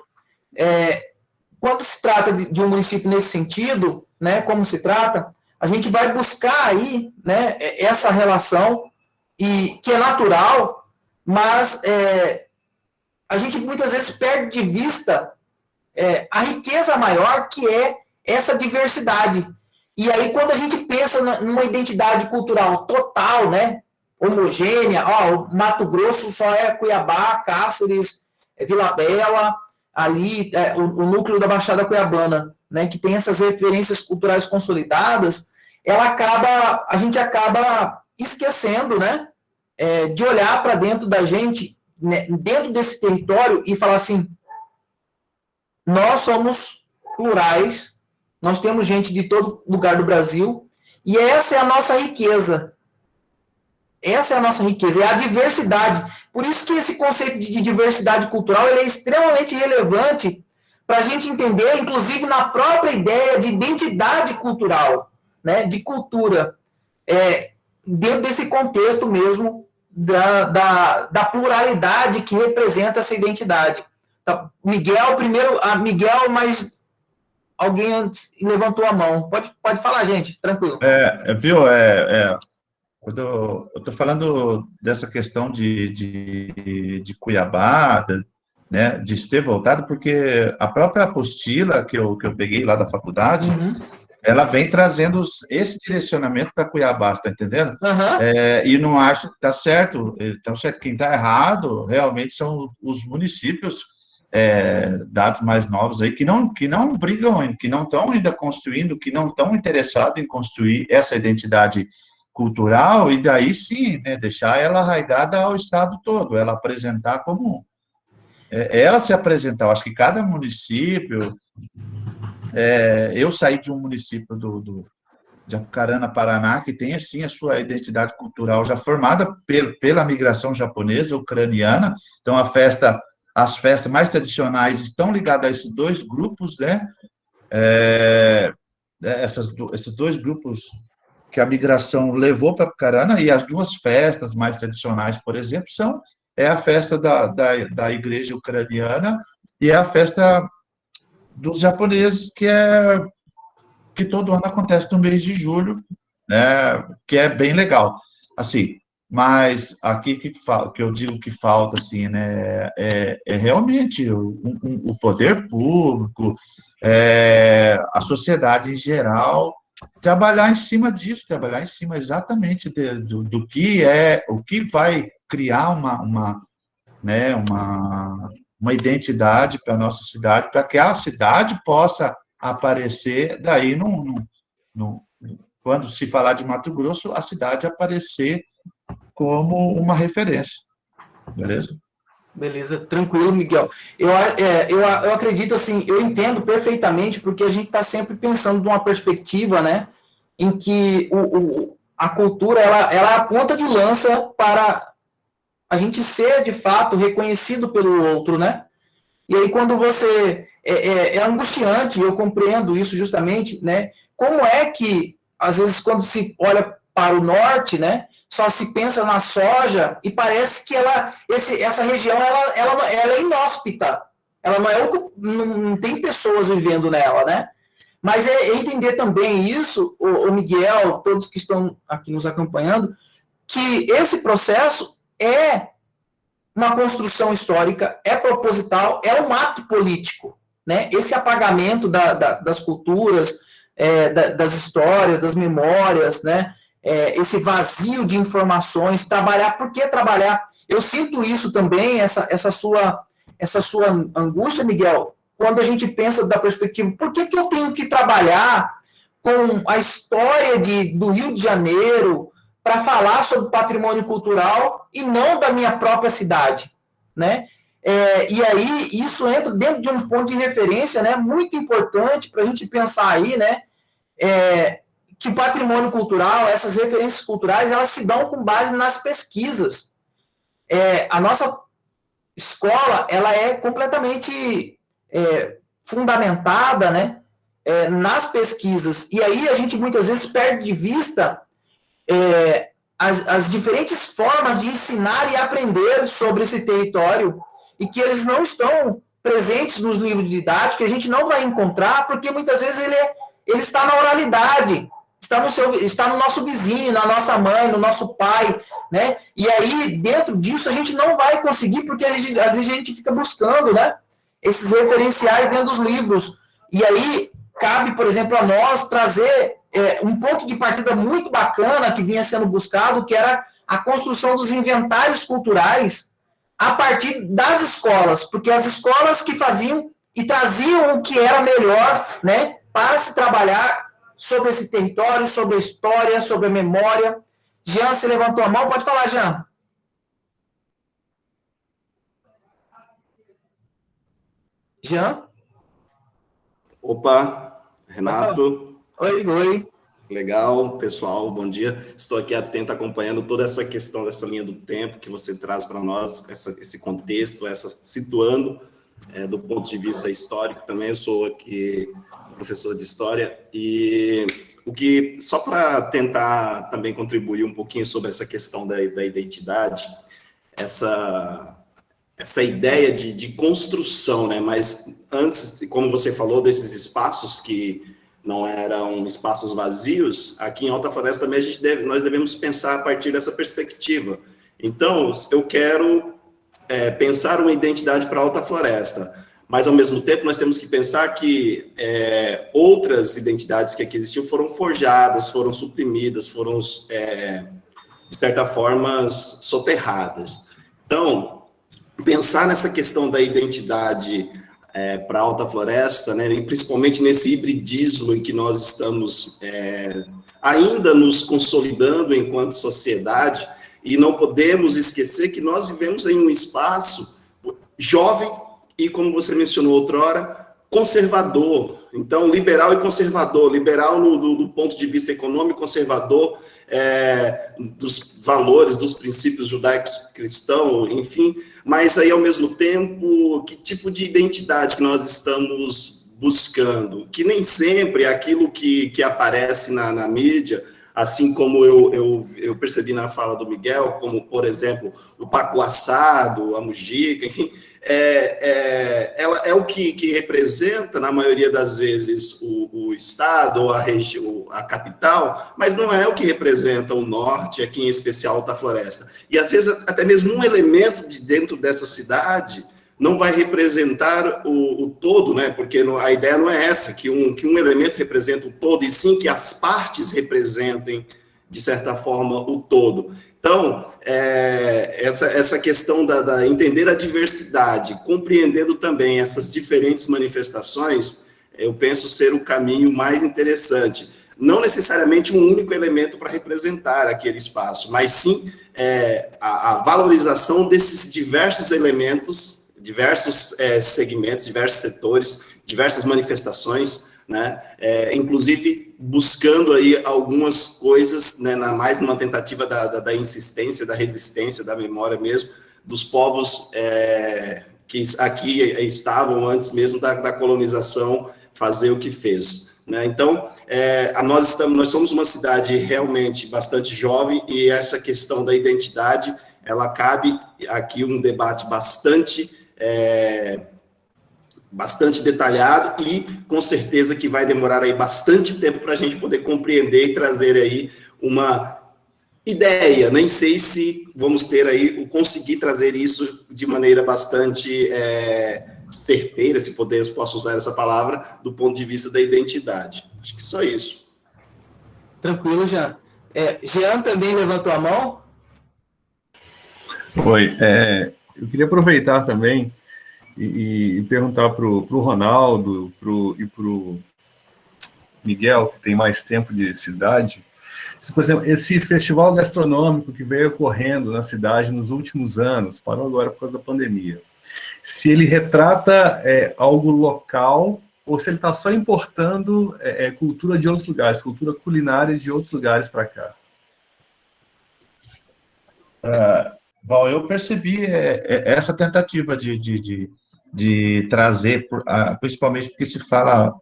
quando se trata de um município nesse sentido, né, como se trata, a gente vai buscar aí, né, essa relação, que é natural, mas a gente muitas vezes perde de vista a riqueza maior que é essa diversidade. E aí, quando a gente pensa numa identidade cultural total, né, homogênea, o Mato Grosso só é Cuiabá, Cáceres, Vila Bela, ali, o núcleo da Baixada Cuiabana, né, que tem essas referências culturais consolidadas, a gente acaba esquecendo, né, de olhar para dentro da gente, né, dentro desse território e falar assim, nós somos plurais, nós temos gente de todo lugar do Brasil, e essa é a nossa riqueza. Essa é a nossa riqueza, é a diversidade. Por isso que esse conceito de diversidade cultural ele é extremamente relevante para a gente entender, inclusive na própria ideia de identidade cultural, né, de cultura, dentro desse contexto mesmo da pluralidade que representa essa identidade. Tá, Miguel, mas alguém antes levantou a mão. Pode falar, gente, tranquilo. Viu, quando eu estou falando dessa questão de Cuiabá, né, de ser voltado, porque a própria apostila que eu peguei lá da faculdade, ela vem trazendo esse direcionamento para Cuiabá, está entendendo? E não acho que está certo. Então, quem está errado realmente são os municípios dados mais novos aí, que não brigam, que não estão ainda construindo, que não estão interessados em construir essa identidade cultural, e daí sim, né, deixar ela arraigada ao estado todo, ela apresentar como... ela se apresentar, eu acho que cada município... eu saí de um município de Apucarana, Paraná, que tem, assim, a sua identidade cultural já formada pela migração japonesa, ucraniana. Então, as festas mais tradicionais estão ligadas a esses dois grupos, né? Esses dois grupos que a migração levou para Apucarana, e as duas festas mais tradicionais, por exemplo, é a festa da igreja ucraniana e é a festa dos japoneses, que todo ano acontece no mês de julho, né, que é bem legal. Assim, mas aqui que eu digo que falta, assim, né, é realmente o poder público, a sociedade em geral, trabalhar em cima disso, trabalhar em cima exatamente do que o que vai criar uma identidade para a nossa cidade, para que a cidade possa aparecer, daí, quando se falar de Mato Grosso, a cidade aparecer como uma referência, beleza? Beleza, tranquilo, Miguel. Eu acredito, assim, eu entendo perfeitamente, porque a gente está sempre pensando de uma perspectiva, né, em que a cultura, ela é a ponta de lança para a gente ser, de fato, reconhecido pelo outro, né? E aí, quando você... É angustiante, eu compreendo isso justamente, né? Como é que, às vezes, quando se olha para o norte, né, só se pensa na soja e parece que essa região ela é inóspita. Ela não tem pessoas vivendo nela, né? Mas é entender também isso, o Miguel, todos que estão aqui nos acompanhando, que esse processo é uma construção histórica, é proposital, é um ato político, né? Esse apagamento das culturas, das histórias, das memórias, né? Esse vazio de informações, por que trabalhar? Eu sinto isso também, essa sua angústia, Miguel, quando a gente pensa da perspectiva, por que eu tenho que trabalhar com a história do Rio de Janeiro para falar sobre patrimônio cultural e não da minha própria cidade, né? E aí, isso entra dentro de um ponto de referência, né, muito importante para a gente pensar aí, né, que o patrimônio cultural, essas referências culturais, elas se dão com base nas pesquisas. A nossa escola, ela é completamente fundamentada, né, nas pesquisas. E aí a gente muitas vezes perde de vista as diferentes formas de ensinar e aprender sobre esse território, e que eles não estão presentes nos livros didáticos, que a gente não vai encontrar, porque muitas vezes ele está na oralidade, está no nosso vizinho, na nossa mãe, no nosso pai, né? E aí, dentro disso, a gente não vai conseguir, porque às vezes a gente fica buscando, né, esses referenciais dentro dos livros. E aí, cabe, por exemplo, a nós trazer um ponto de partida muito bacana que vinha sendo buscado, que era a construção dos inventários culturais a partir das escolas, porque as escolas que faziam e traziam o que era melhor, né, para se trabalhar sobre esse território, sobre a história, sobre a memória. Jean, você levantou a mão? Pode falar, Jean. Jean? Opa, Renato. Oi. Legal, pessoal, bom dia. Estou aqui atento, acompanhando toda essa questão dessa linha do tempo que você traz para nós, esse contexto, situando do ponto de vista histórico também. Eu sou aqui professor de História, e só para tentar também contribuir um pouquinho sobre essa questão da identidade, essa ideia de construção, né? Mas antes, como você falou, desses espaços que não eram espaços vazios, aqui em Alta Floresta também nós devemos pensar a partir dessa perspectiva. Então, eu quero pensar uma identidade para Alta Floresta, mas, ao mesmo tempo, nós temos que pensar que outras identidades que aqui existiam foram forjadas, foram suprimidas, foram, de certa forma, soterradas. Então, pensar nessa questão da identidade para a Alta Floresta, né, e principalmente nesse hibridismo em que nós estamos ainda nos consolidando enquanto sociedade, e não podemos esquecer que nós vivemos em um espaço jovem e, como você mencionou outrora, conservador, Então, liberal e conservador. Liberal do ponto de vista econômico, conservador dos valores, dos princípios judaicos cristãos, enfim. Mas aí, ao mesmo tempo, que tipo de identidade que nós estamos buscando? Que nem sempre aquilo que aparece na mídia, assim como eu percebi na fala do Miguel, como, por exemplo, o pacu assado, a mujica, enfim, ela é o que representa, na maioria das vezes, o Estado ou a região, a capital, mas não é o que representa o norte, aqui em especial Alta Floresta. E, às vezes, até mesmo um elemento de dentro dessa cidade não vai representar o todo, né? Porque a ideia não é essa, que um elemento representa o todo, e sim que as partes representem, de certa forma, o todo. Então, essa questão da entender a diversidade, compreendendo também essas diferentes manifestações, eu penso ser o caminho mais interessante. Não necessariamente um único elemento para representar aquele espaço, mas sim a valorização desses diversos elementos, diversos segmentos, diversos setores, diversas manifestações, né? Inclusive buscando aí algumas coisas, né, mais numa tentativa da insistência, da resistência, da memória mesmo, dos povos que aqui estavam antes mesmo da colonização fazer o que fez, né? Então, nós somos uma cidade realmente bastante jovem, e essa questão da identidade, ela cabe aqui um debate bastante detalhado, e com certeza que vai demorar aí bastante tempo para a gente poder compreender e trazer aí uma ideia. Nem sei se vamos ter aí, conseguir trazer isso de maneira bastante certeira, se posso usar essa palavra, do ponto de vista da identidade. Acho que só isso. Tranquilo, Jean. Jean também levantou a mão? Oi, eu queria aproveitar também e perguntar para o Ronaldo e para o Miguel, que tem mais tempo de cidade, se, por exemplo, esse festival gastronômico que veio ocorrendo na cidade nos últimos anos, parou agora por causa da pandemia, se ele retrata algo local, ou se ele está só importando cultura de outros lugares, cultura culinária de outros lugares para cá. Bom, eu percebi essa tentativa de trazer, principalmente porque se fala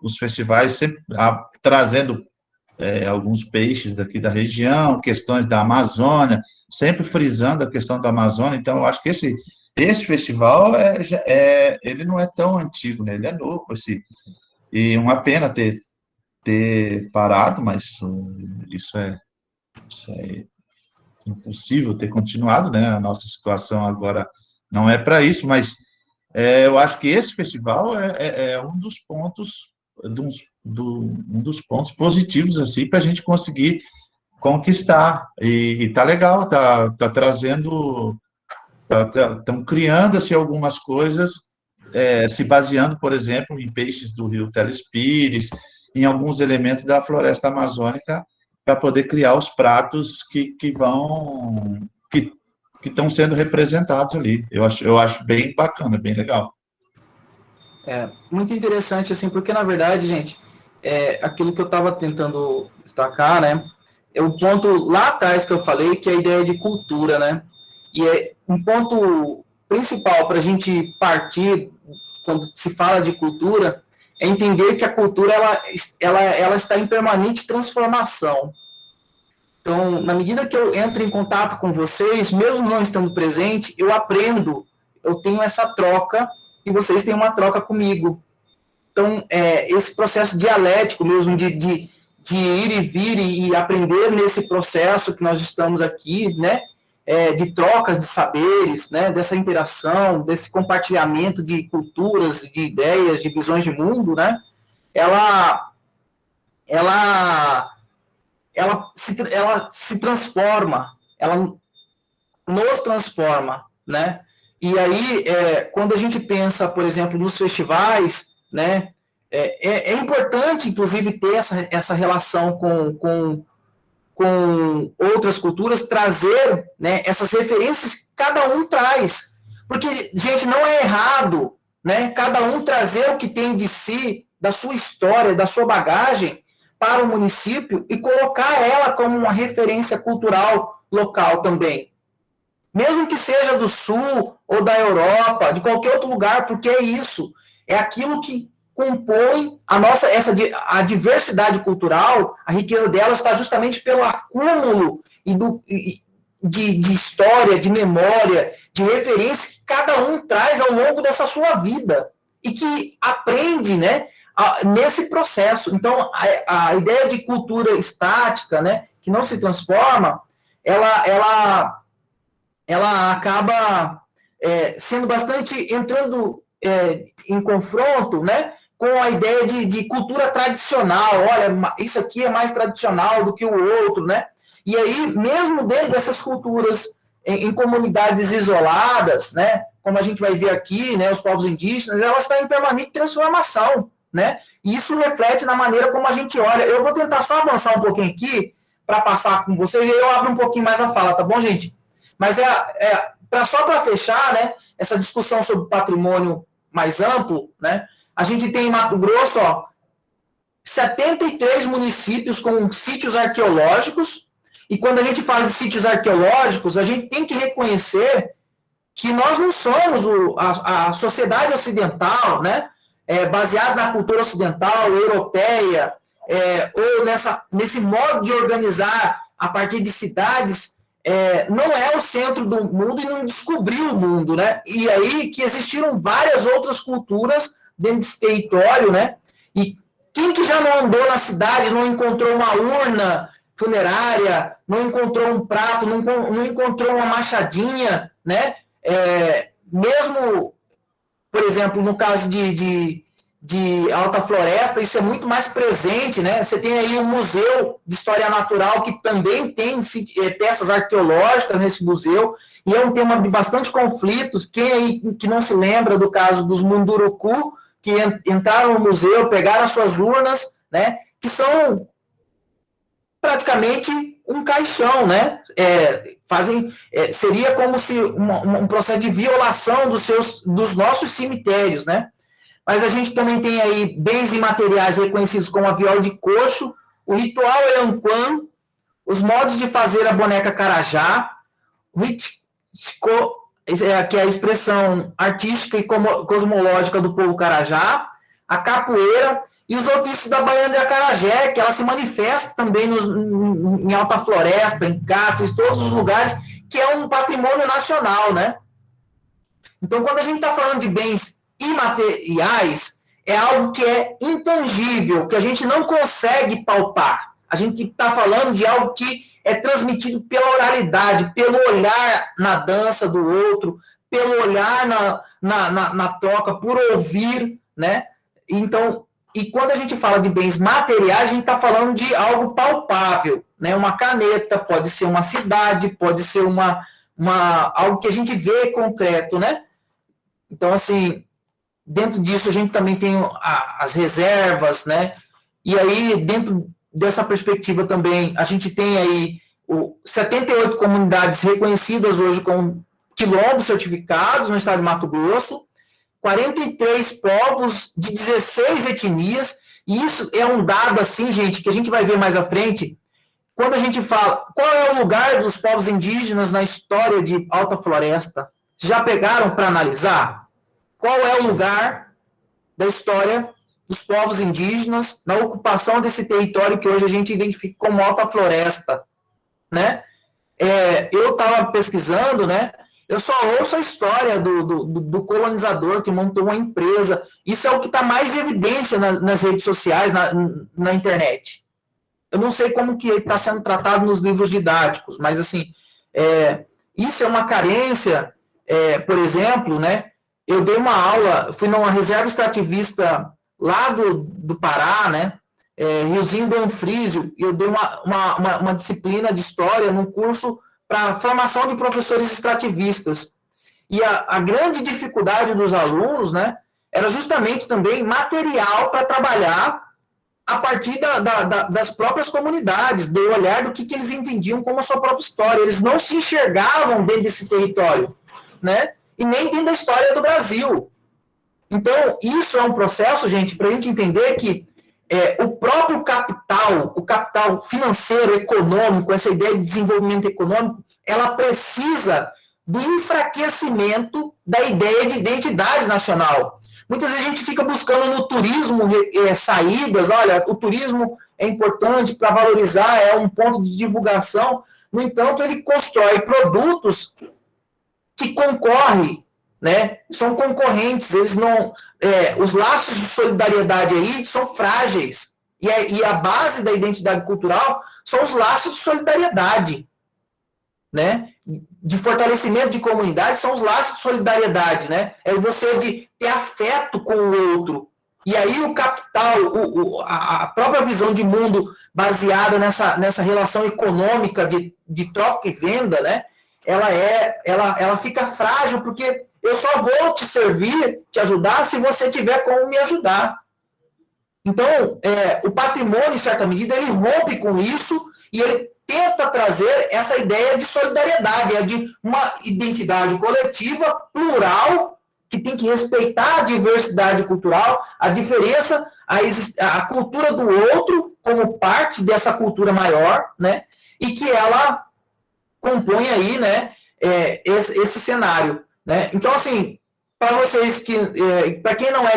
os festivais sempre trazendo alguns peixes daqui da região, questões da Amazônia, sempre frisando a questão da Amazônia. Então, eu acho que esse festival ele não é tão antigo, né? Ele é novo, e uma pena ter parado, mas isso é impossível ter continuado, né? A nossa situação agora não é para isso, mas eu acho que esse festival é um dos pontos, um dos pontos positivos assim para a gente conseguir conquistar, e tá legal, tá trazendo, estão criando assim algumas coisas, se baseando, por exemplo, em peixes do rio Telespires, em alguns elementos da floresta amazônica, para poder criar os pratos que estão sendo representados ali. Eu acho bem bacana, bem legal. Muito interessante, assim, porque, na verdade, gente, aquilo que eu estava tentando destacar, né, é o ponto lá atrás que eu falei, que é a ideia de cultura, né, e um ponto principal para a gente partir, quando se fala de cultura, é entender que a cultura, ela está em permanente transformação. Então, na medida que eu entro em contato com vocês, mesmo não estando presente, eu aprendo, eu tenho essa troca, e vocês têm uma troca comigo. Então, esse processo dialético mesmo de ir e vir e aprender nesse processo que nós estamos aqui, né, de trocas de saberes, né, dessa interação, desse compartilhamento de culturas, de ideias, de visões de mundo, né, ela se transforma, ela nos transforma, né? E aí, quando a gente pensa, por exemplo, nos festivais, né, é importante, inclusive, ter essa relação com outras culturas, trazer, né, essas referências que cada um traz. Porque, gente, não é errado né? Cada um trazer o que tem de si, da sua história, da sua bagagem, para o município e colocar ela como uma referência cultural local também. Mesmo que seja do Sul ou da Europa, de qualquer outro lugar, porque é isso. É aquilo que compõe a diversidade cultural, a riqueza dela está justamente pelo acúmulo de história, de memória, de referência que cada um traz ao longo dessa sua vida e que aprende, né, nesse processo. Então, a ideia de cultura estática, né, que não se transforma, ela acaba sendo bastante entrando em confronto, né, com a ideia de cultura tradicional. Olha, isso aqui é mais tradicional do que o outro, né? E aí, mesmo dentro dessas culturas em comunidades isoladas, né, como a gente vai ver aqui, né, os povos indígenas, elas estão em permanente transformação, né? E isso reflete na maneira como a gente olha. Eu vou tentar só avançar um pouquinho aqui para passar com vocês, e eu abro um pouquinho mais a fala, tá bom, gente? Mas só para fechar, né, essa discussão sobre patrimônio mais amplo, né, a gente tem em Mato Grosso, 73 municípios com sítios arqueológicos, e quando a gente fala de sítios arqueológicos, a gente tem que reconhecer que nós não somos a sociedade ocidental, né, baseada na cultura ocidental, europeia, ou nesse modo de organizar a partir de cidades, não é o centro do mundo e não descobriu o mundo, né? E aí que existiram várias outras culturas dentro desse território, né? E quem que já não andou na cidade, não encontrou uma urna funerária, não encontrou um prato, não encontrou uma machadinha, né? Mesmo, por exemplo, no caso de Alta Floresta, isso é muito mais presente, né? Você tem aí um museu de história natural que também tem peças arqueológicas nesse museu, e é um tema de bastante conflitos. Quem aí que não se lembra do caso dos Munduruku, que entraram no museu, pegaram as suas urnas, né? Que são praticamente um caixão, né? Seria como se um processo de violação dos nossos cemitérios, né? Mas a gente também tem aí bens imateriais reconhecidos como a viola de coxo, o ritual Elanquan, os modos de fazer a boneca carajá, o Hitchco, que é a expressão artística e cosmológica do povo carajá, a capoeira e os ofícios da baiana de acarajé, que ela se manifesta também em Alta Floresta, em Cáceres, em todos os lugares, que é um patrimônio nacional, né? Então, quando a gente está falando de bens imateriais, é algo que é intangível, que a gente não consegue palpar. A gente está falando de algo que é transmitido pela oralidade, pelo olhar na dança do outro, pelo olhar na troca, por ouvir, né? Então, e quando a gente fala de bens materiais, a gente está falando de algo palpável, né? Uma caneta, pode ser uma cidade, pode ser algo que a gente vê concreto, né? Então, assim, dentro disso a gente também tem as reservas, né? E aí, dentro dessa perspectiva também, a gente tem aí 78 comunidades reconhecidas hoje como quilombos certificados no estado de Mato Grosso, 43 povos de 16 etnias, e isso é um dado, assim, gente, que a gente vai ver mais à frente, quando a gente fala qual é o lugar dos povos indígenas na história de Alta Floresta. Já pegaram para analisar? Qual é o lugar da história dos povos indígenas na ocupação desse território que hoje a gente identifica como Alta Floresta, né? Eu estava pesquisando, né? Eu só ouço a história do colonizador que montou uma empresa. Isso é o que está mais em evidência nas redes sociais, na internet. Eu não sei como que está sendo tratado nos livros didáticos, mas, assim, isso é uma carência, por exemplo, né? Eu dei uma aula, fui numa reserva extrativista lá do Pará, né? Riozinho do Anfrísio, e eu dei uma disciplina de história num curso para formação de professores extrativistas. E a grande dificuldade dos alunos, né, era justamente também material para trabalhar a partir das próprias comunidades, do olhar do que eles entendiam como a sua própria história. Eles não se enxergavam dentro desse território, né? E nem dentro da história do Brasil. Então, isso é um processo, gente, para a gente entender que o próprio capital, o capital financeiro, econômico, essa ideia de desenvolvimento econômico, ela precisa do enfraquecimento da ideia de identidade nacional. Muitas vezes a gente fica buscando no turismo saídas, olha, o turismo é importante para valorizar, é um ponto de divulgação, no entanto, ele constrói produtos que concorrem, né? São concorrentes, eles não... os laços de solidariedade aí são frágeis, e a base da identidade cultural são os laços de solidariedade, né? De fortalecimento de comunidade são os laços de solidariedade, né? É você de ter afeto com o outro. E aí o capital, a própria visão de mundo baseada nessa relação econômica de troca e venda, né? Ela fica frágil, porque eu só vou te servir, te ajudar, se você tiver como me ajudar. Então, o patrimônio, em certa medida, ele rompe com isso e ele tenta trazer essa ideia de solidariedade, de uma identidade coletiva, plural, que tem que respeitar a diversidade cultural, a diferença, a cultura do outro como parte dessa cultura maior, né? E que ela compõe aí, né, esse cenário, né? Então, assim, para vocês para quem não é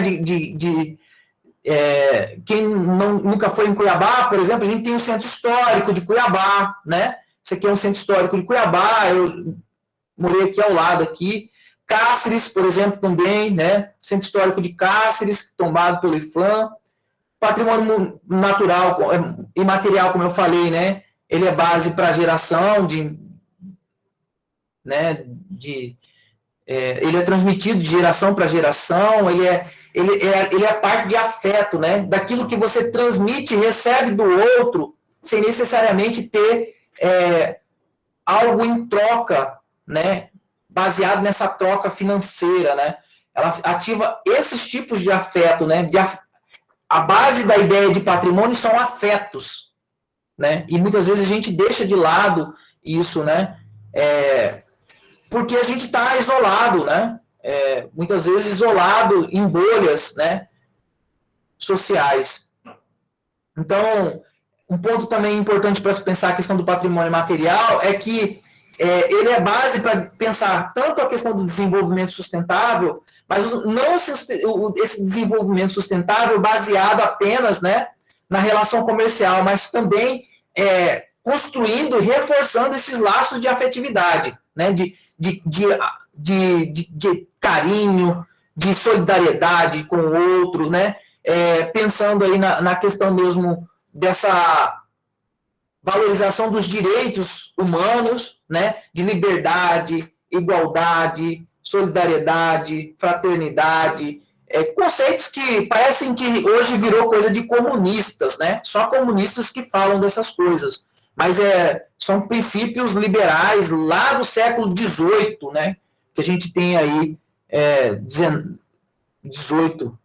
quem nunca foi em Cuiabá, por exemplo, a gente tem o Centro Histórico de Cuiabá, né? Esse aqui é um Centro Histórico de Cuiabá, eu morei aqui ao lado aqui. Cáceres, por exemplo, também, né? Centro Histórico de Cáceres, tombado pelo IFAM. Patrimônio natural e material, como eu falei, né? Ele é base para geração ele é transmitido de geração para geração, ele é parte de afeto, né? Daquilo que você transmite e recebe do outro, sem necessariamente ter algo em troca, né? Baseado nessa troca financeira, né? Ela ativa esses tipos de afeto, né? A base da ideia de patrimônio são afetos, né? E muitas vezes a gente deixa de lado isso, né? Porque a gente está isolado, né? Muitas vezes isolado em bolhas, né? Sociais. Então, um ponto também importante para se pensar a questão do patrimônio material é que ele é base para pensar tanto a questão do desenvolvimento sustentável, mas não esse desenvolvimento sustentável baseado apenas, né, na relação comercial, mas também construindo e reforçando esses laços de afetividade, né, de carinho, de solidariedade com o outro, né, pensando aí na questão mesmo dessa valorização dos direitos humanos, né, de liberdade, igualdade, solidariedade, fraternidade, conceitos que parecem que hoje virou coisa de comunistas, né, só comunistas que falam dessas coisas, mas são princípios liberais lá do século XVIII, né, que a gente tem aí 18.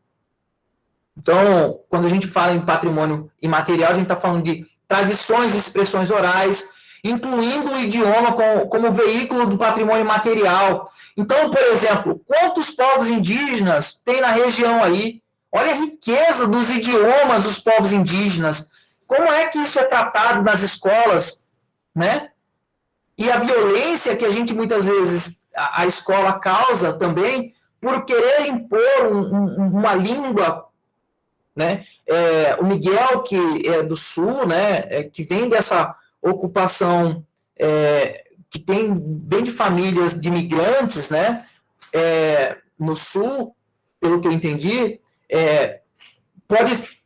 Então, quando a gente fala em patrimônio imaterial, a gente está falando de tradições e expressões orais, incluindo o idioma como veículo do patrimônio material. Então, por exemplo, quantos povos indígenas tem na região aí? Olha a riqueza dos idiomas dos povos indígenas. Como é que isso é tratado nas escolas, né? E a violência que a gente, muitas vezes, a escola causa também, por querer impor uma língua, né? O Miguel, que é do Sul, né? Que vem dessa ocupação, que vem de famílias de imigrantes, né? No Sul, pelo que eu entendi, pode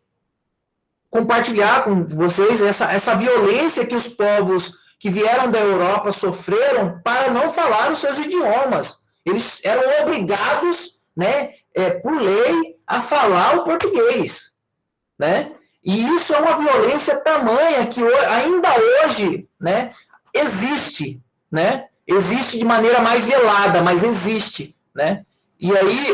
compartilhar com vocês essa violência que os povos que vieram da Europa sofreram para não falar os seus idiomas. Eles eram obrigados, né, por lei, a falar o português, né? E isso é uma violência tamanha que ainda hoje, né, existe, né? Existe de maneira mais velada, mas existe, né? E aí,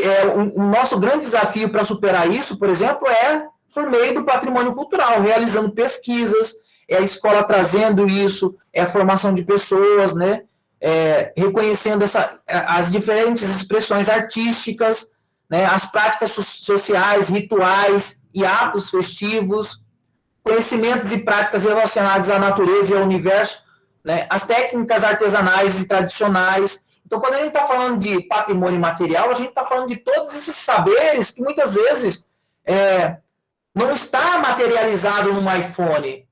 o nosso grande desafio para superar isso, por exemplo, é por meio do patrimônio cultural, realizando pesquisas, a escola trazendo isso, a formação de pessoas, né? Reconhecendo as diferentes expressões artísticas, né, as práticas sociais, rituais e atos festivos, conhecimentos e práticas relacionadas à natureza e ao universo, né, as técnicas artesanais e tradicionais. Então, quando a gente está falando de patrimônio material, a gente está falando de todos esses saberes que muitas vezes não está materializado num iPhone,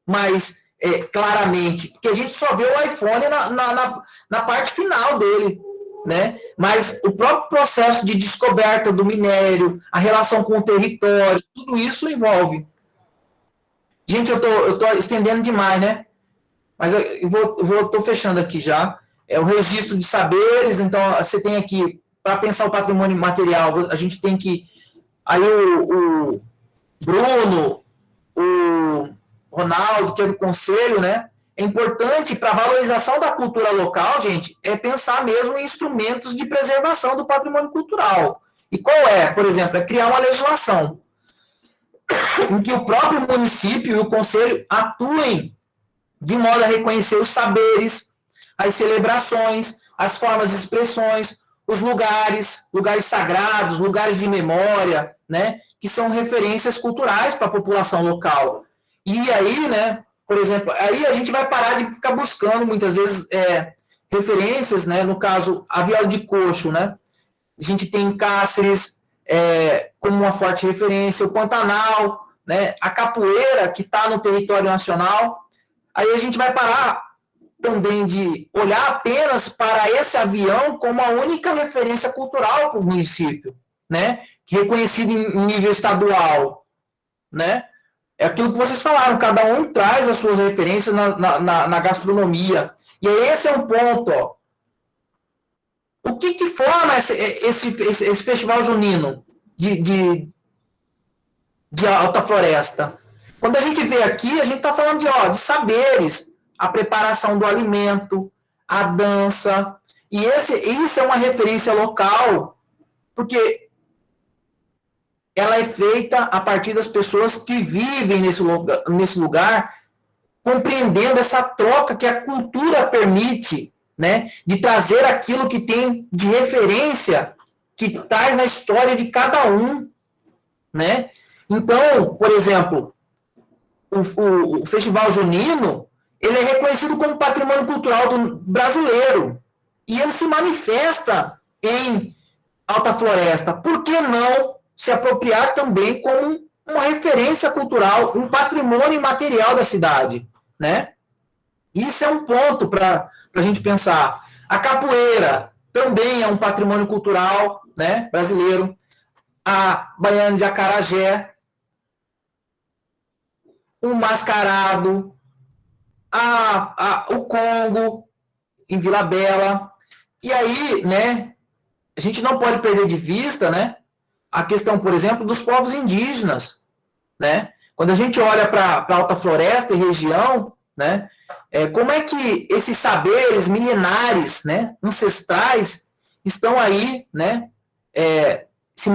mas claramente, porque a gente só vê o iPhone na parte final dele, né? Mas o próprio processo de descoberta do minério, a relação com o território, tudo isso envolve. Gente, eu tô estendendo demais, né? Mas eu tô fechando aqui já. É o registro de saberes, então você tem aqui, para pensar o patrimônio material, a gente tem que. Aí o Bruno, o Ronaldo, que é do conselho, né? É importante para a valorização da cultura local, gente, é pensar mesmo em instrumentos de preservação do patrimônio cultural. E qual é? Por exemplo, é criar uma legislação em que o próprio município e o conselho atuem de modo a reconhecer os saberes, as celebrações, as formas de expressões, os lugares sagrados, lugares de memória, né, que são referências culturais para a população local. E aí, né, por exemplo, aí a gente vai parar de ficar buscando, muitas vezes, referências, né, no caso, a viola de coxo, né, a gente tem Cáceres como uma forte referência, o Pantanal, né, a capoeira, que está no território nacional. Aí a gente vai parar também de olhar apenas para esse avião como a única referência cultural para o município, né? Reconhecido em nível estadual, né? É aquilo que vocês falaram, cada um traz as suas referências na gastronomia. E esse é um ponto, ó. O que forma esse festival junino de Alta Floresta? Quando a gente vê aqui, a gente está falando de saberes, a preparação do alimento, a dança, e isso é uma referência local, porque ela é feita a partir das pessoas que vivem nesse lugar, compreendendo essa troca que a cultura permite, né, de trazer aquilo que tem de referência, que está na história de cada um, né? Então, por exemplo, o Festival Junino, ele é reconhecido como patrimônio cultural brasileiro. E ele se manifesta em Alta Floresta. Por que não se apropriar também como uma referência cultural, um patrimônio imaterial da cidade, né? Isso é um ponto para a gente pensar. A capoeira também é um patrimônio cultural, né, brasileiro. A Baiana de Acarajé, o mascarado, o Congo, em Vila Bela. E aí, né, a gente não pode perder de vista, né, a questão, por exemplo, dos povos indígenas, né? Quando a gente olha para a Alta Floresta e região, né, como é que esses saberes milenares, né, ancestrais, estão aí, né, se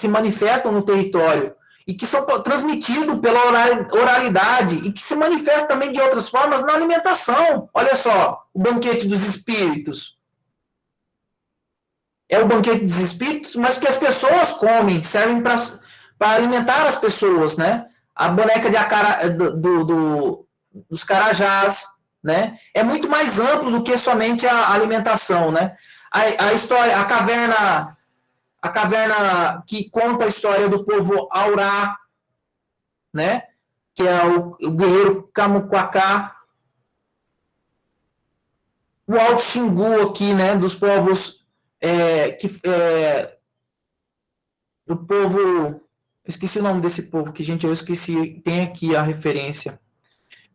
manifestam no território, e que são transmitidos pela oralidade, e que se manifestam também de outras formas na alimentação. Olha só, o banquete dos espíritos. É o banquete dos espíritos, mas que as pessoas comem, servem para alimentar as pessoas, né? A boneca dos carajás, né? É muito mais amplo do que somente a alimentação, né? A história, a caverna que conta a história do povo Aurá, né? Que é o guerreiro Camuquacá. O Alto Xingu aqui, né? Dos povos do povo, esqueci o nome desse povo, que, gente, eu esqueci, tem aqui a referência.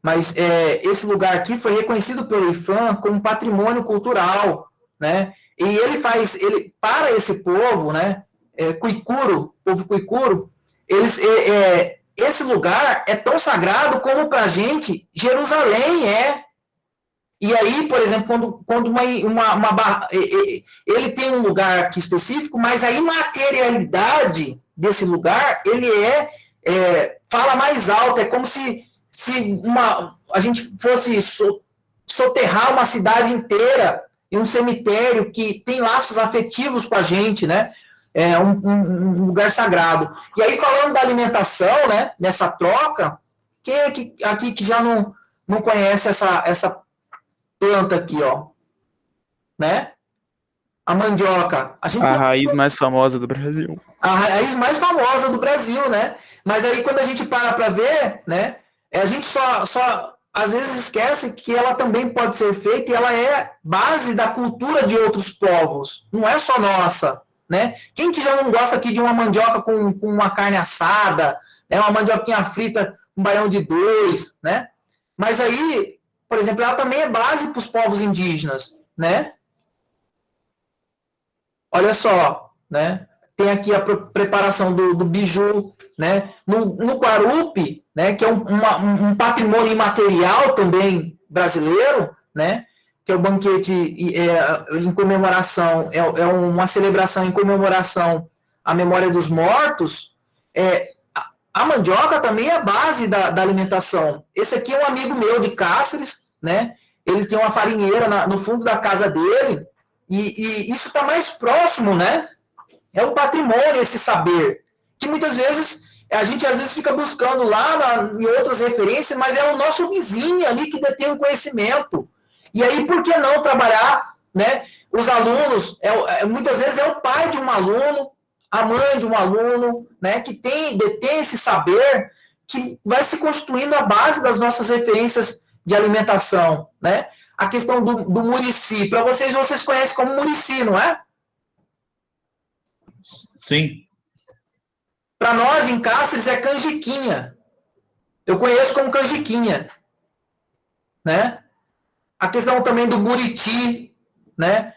Mas esse lugar aqui foi reconhecido pelo IFAM como patrimônio cultural, né? E para esse povo, né, Cuicuro, povo Cuicuro, esse lugar é tão sagrado como para a gente Jerusalém é. E aí, por exemplo, quando ele tem um lugar aqui específico, mas a imaterialidade desse lugar, ele fala mais alto, é como se a gente fosse soterrar uma cidade inteira e um cemitério que tem laços afetivos com a gente, né? É um lugar sagrado. E aí, falando da alimentação, né, nessa troca, quem é aqui que já não conhece essa planta aqui, ó? Né? A mandioca. A raiz mais famosa do Brasil. A raiz mais famosa do Brasil, né? Mas aí, quando a gente para ver, né, a gente só às vezes esquece que ela também pode ser feita e ela é base da cultura de outros povos. Não é só nossa, né? Quem que já não gosta aqui de uma mandioca com uma carne assada, né, uma mandioquinha frita com baião de dois, né? Mas aí, por exemplo, ela também é base para os povos indígenas, né? Olha só, né? Tem aqui a preparação do biju, né? No Guarupi, né? Que é um patrimônio imaterial também brasileiro, né? Que é o banquete em comemoração, é uma celebração em comemoração à memória dos mortos. A mandioca também é a base da alimentação. Esse aqui é um amigo meu de Cáceres, né? Ele tem uma farinheira no fundo da casa dele, e isso está mais próximo, né? É um patrimônio esse saber, que muitas vezes a gente às vezes fica buscando lá em outras referências, mas é o nosso vizinho ali que detém o conhecimento. E aí, por que não trabalhar, né? Os alunos, muitas vezes é o pai de um aluno, a mãe de um aluno, né? Que detém esse saber, que vai se constituindo a base das nossas referências de alimentação, né? A questão do murici, para vocês conhecem como murici, não é? Sim. Para nós, em Cáceres, é canjiquinha. Eu conheço como canjiquinha. Né? A questão também do buriti. Né?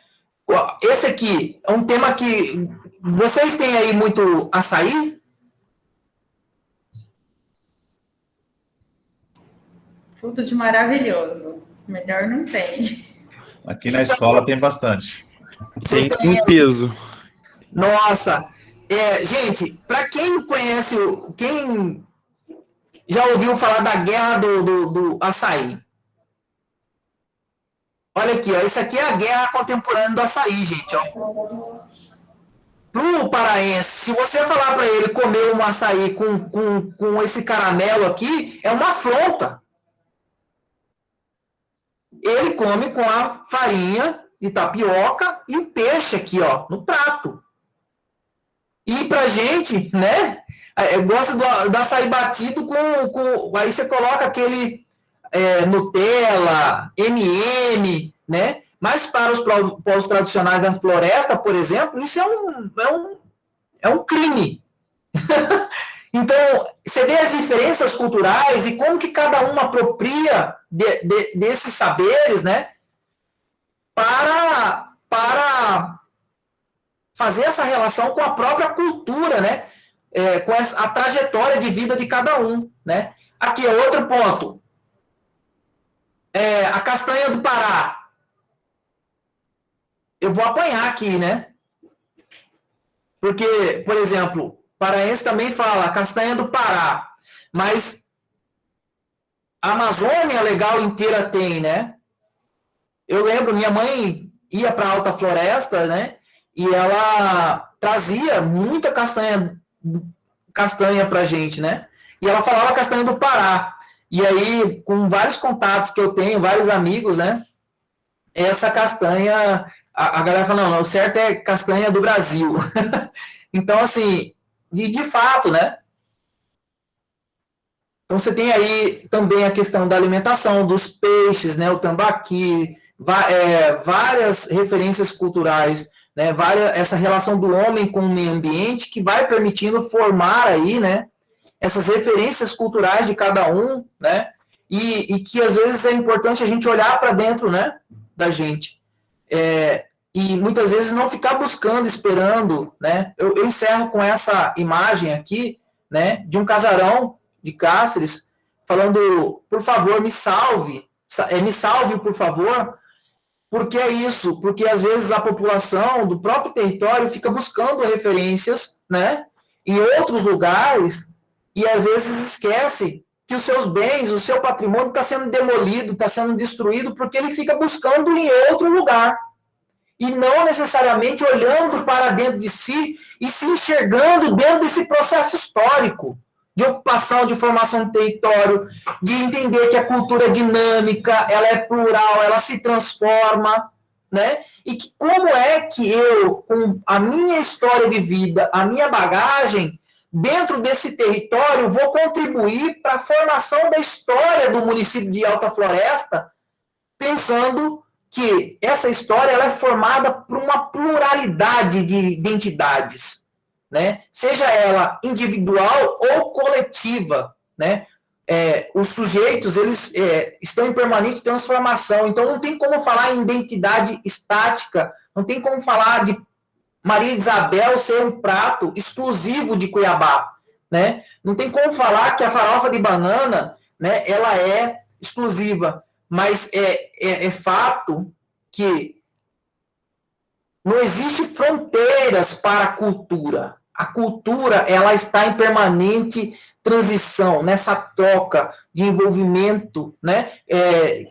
Esse aqui é um tema que... Vocês têm aí muito açaí? Tudo de maravilhoso. Melhor não tem. Aqui na escola tem bastante. Tem em peso. Nossa! Gente, para quem conhece, quem já ouviu falar da guerra do açaí? Olha aqui, ó, isso aqui é a guerra contemporânea do açaí, gente. Para o paraense, se você falar para ele comer um açaí com esse caramelo aqui, é uma afronta. Ele come com a farinha de tapioca e o peixe aqui, ó, no prato. E pra gente, né? Eu gosto do açaí batido com. Aí você coloca aquele Nutella, M&M, né? Mas para os povos tradicionais da floresta, por exemplo, isso é um crime. Então, você vê as diferenças culturais e como que cada um apropria desses saberes, né? Para fazer essa relação com a própria cultura, né? Com a trajetória de vida de cada um, né? Aqui é outro ponto. A castanha do Pará. Eu vou apanhar aqui, né? Porque, por exemplo, paraense também fala castanha do Pará, mas a Amazônia legal inteira tem, né? Eu lembro, minha mãe ia para a Alta Floresta, né? E ela trazia muita castanha pra gente, né? E ela falava castanha do Pará. E aí, com vários contatos que eu tenho, vários amigos, né? Essa castanha, a galera fala, não, o certo é castanha do Brasil. Então, assim, de fato, né? Então, você tem aí também a questão da alimentação, dos peixes, né? O tambaqui, várias referências culturais, né, essa relação do homem com o meio ambiente que vai permitindo formar aí, né, essas referências culturais de cada um, né, e que às vezes é importante a gente olhar para dentro, né, da gente, e muitas vezes não ficar buscando, esperando, né. Eu encerro com essa imagem aqui, né, de um casarão de Cáceres falando, por favor, me salve, por favor. Por que isso? Porque, às vezes, a população do próprio território fica buscando referências, né, em outros lugares e, às vezes, esquece que os seus bens, o seu patrimônio está sendo demolido, está sendo destruído porque ele fica buscando em outro lugar, e não necessariamente olhando para dentro de si e se enxergando dentro desse processo histórico de ocupação, de formação de território, de entender que a cultura é dinâmica, ela é plural, ela se transforma, né? E que como é que eu, com a minha história de vida, a minha bagagem, dentro desse território, vou contribuir para a formação da história do município de Alta Floresta, pensando que essa história ela é formada por uma pluralidade de identidades, né? Seja ela individual ou coletiva, né? Os sujeitos eles estão em permanente transformação, então não tem como falar em identidade estática, não tem como falar de Maria Isabel ser um prato exclusivo de Cuiabá, né? Não tem como falar que a farofa de banana, né, ela é exclusiva, mas é fato que não existe fronteiras para a cultura. A cultura ela está em permanente transição, nessa troca de envolvimento, né,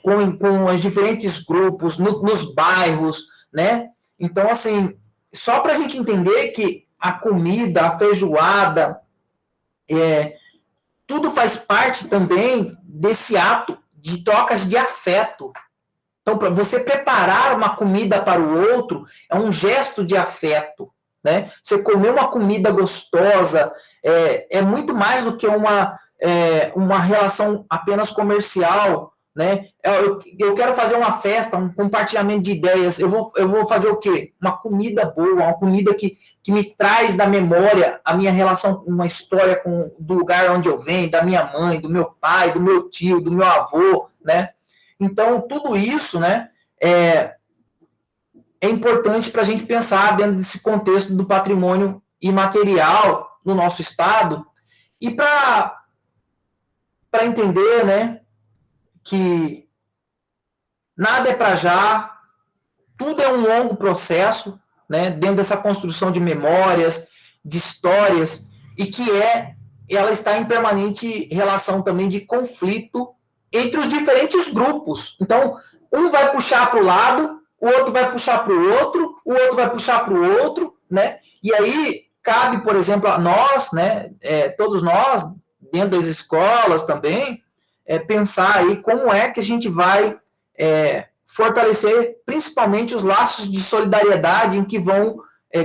com os diferentes grupos, nos bairros, né? Então, assim, só para a gente entender que a comida, a feijoada, tudo faz parte também desse ato de trocas de afeto. Então, para você preparar uma comida para o outro, é um gesto de afeto, né? Você comer uma comida gostosa é muito mais do que uma relação apenas comercial, né? Eu quero fazer uma festa, um compartilhamento de ideias, eu vou fazer o quê? Uma comida boa, uma comida que me traz da memória a minha relação, uma história do lugar onde eu venho, da minha mãe, do meu pai, do meu tio, do meu avô, né? Então, tudo isso, né, é importante para a gente pensar dentro desse contexto do patrimônio imaterial no nosso estado e para entender, né, que nada é para já, tudo é um longo processo, né, dentro dessa construção de memórias, de histórias, e que ela está em permanente relação também de conflito entre os diferentes grupos. Então, um vai puxar para o lado, o outro vai puxar para o outro vai puxar para o outro, né? E aí cabe, por exemplo, a nós, né, todos nós, dentro das escolas também, pensar aí como é que a gente vai fortalecer principalmente os laços de solidariedade em que vão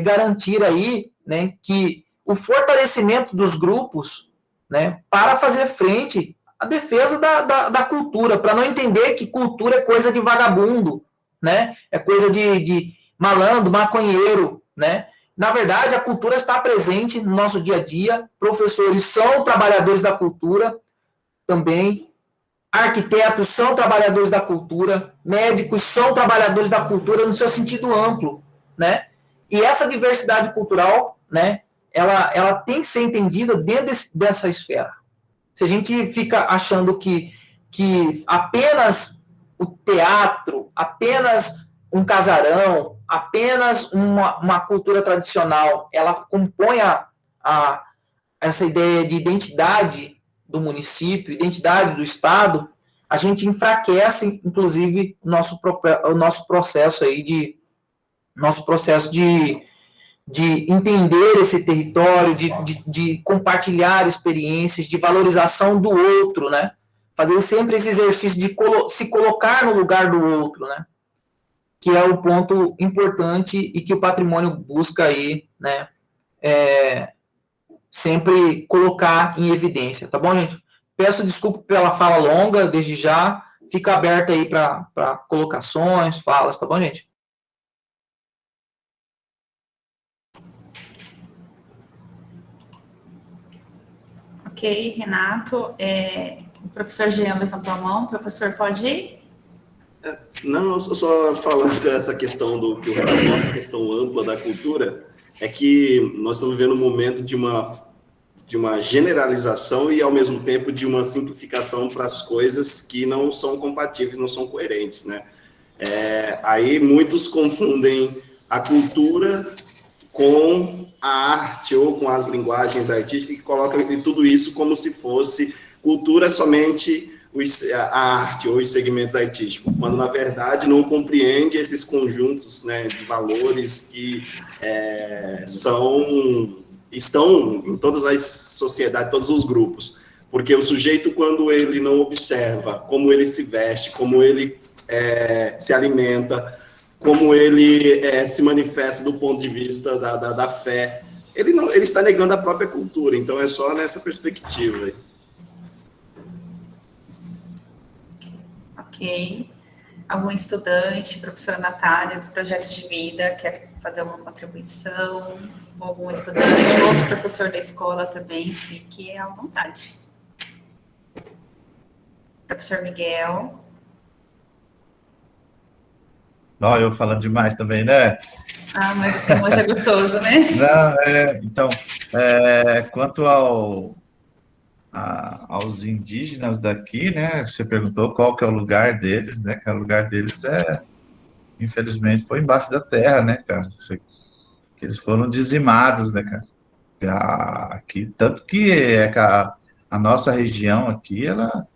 garantir aí, né, que o fortalecimento dos grupos, né, para fazer frente à defesa da cultura, para não entender que cultura é coisa de vagabundo, né, é coisa de malandro, maconheiro, né. Na verdade, a cultura está presente no nosso dia a dia, professores são trabalhadores da cultura também, arquitetos são trabalhadores da cultura, médicos são trabalhadores da cultura no seu sentido amplo, né? E essa diversidade cultural, né, ela tem que ser entendida dentro dessa esfera. Se a gente fica achando que apenas o teatro, apenas um casarão, apenas uma cultura tradicional, ela compõe essa ideia de identidade do município, identidade do Estado, a gente enfraquece, inclusive, o nosso processo aí de entender esse território, de compartilhar experiências, de valorização do outro, né? Fazer sempre esse exercício de se colocar no lugar do outro, né? Que é o ponto importante e que o patrimônio busca aí, né? Sempre colocar em evidência, tá bom, gente? Peço desculpa pela fala longa, desde já. Fica aberto aí para colocações, falas, tá bom, gente? Ok, Renato. O professor Jean levantou a mão. Professor, pode ir? Não, só falando dessa questão do que o Renato falou, a questão ampla da cultura, é que nós estamos vivendo um momento de uma generalização e, ao mesmo tempo, de uma simplificação para as coisas que não são compatíveis, não são coerentes, né? Aí muitos confundem a cultura com a arte ou com as linguagens artísticas e colocam tudo isso como se fosse cultura somente a arte ou os segmentos artísticos, quando, na verdade, não compreende esses conjuntos, né, de valores que estão em todas as sociedades, todos os grupos. Porque o sujeito, quando ele não observa como ele se veste, como ele se alimenta, como ele se manifesta do ponto de vista da fé, ele está negando a própria cultura. Então, é só nessa perspectiva aí. Ok. Algum estudante, professora Natália, do Projeto de Vida, quer fazer alguma contribuição? Algum estudante, outro professor da escola também, fique à vontade. Professor Miguel. Ó, eu falando demais também, né? Ah, mas o tema hoje é gostoso, né? Não, então, quanto aos indígenas daqui, né? Você perguntou qual que é o lugar deles, né? Que o lugar deles infelizmente, foi embaixo da terra, né, cara? Que eles foram dizimados, né, cara? Aqui, tanto que a nossa região aqui, ela,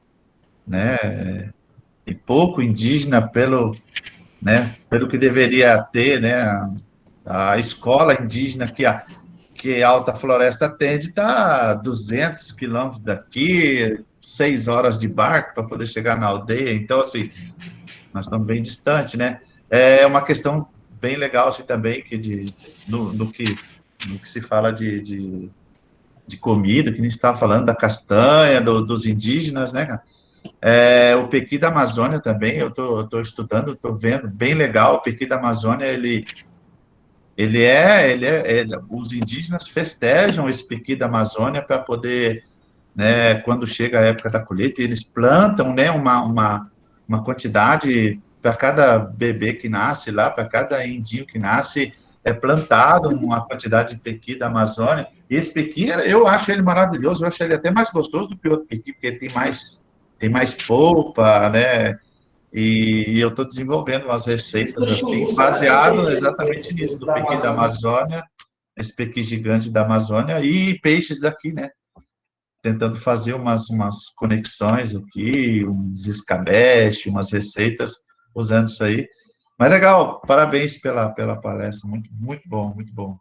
né, tem pouco indígena pelo que deveria ter, né? A escola indígena que a Alta Floresta atende está a 200 quilômetros daqui, 6 horas de barco para poder chegar na aldeia. Então, assim, nós estamos bem distantes, né? É uma questão bem legal, assim, também, no que se fala de comida, que nem estava falando da castanha, dos indígenas, né, cara? O Pequi da Amazônia também, eu tô estudando, estou vendo, bem legal. O Pequi da Amazônia, os indígenas festejam esse Pequi da Amazônia para poder, né, quando chega a época da colheita, eles plantam, né, uma quantidade para cada bebê que nasce lá, para cada indinho que nasce, é plantado uma quantidade de pequi da Amazônia. E esse pequi, eu acho ele maravilhoso, eu acho ele até mais gostoso do que o outro pequi, porque tem mais polpa, né? E eu estou desenvolvendo umas receitas assim, baseado exatamente nisso, do pequi da Amazônia, esse pequi gigante da Amazônia e peixes daqui, né? Tentando fazer umas conexões aqui, uns escabeche, umas receitas, usando isso aí. Mas legal, parabéns pela palestra, muito, muito bom, muito bom.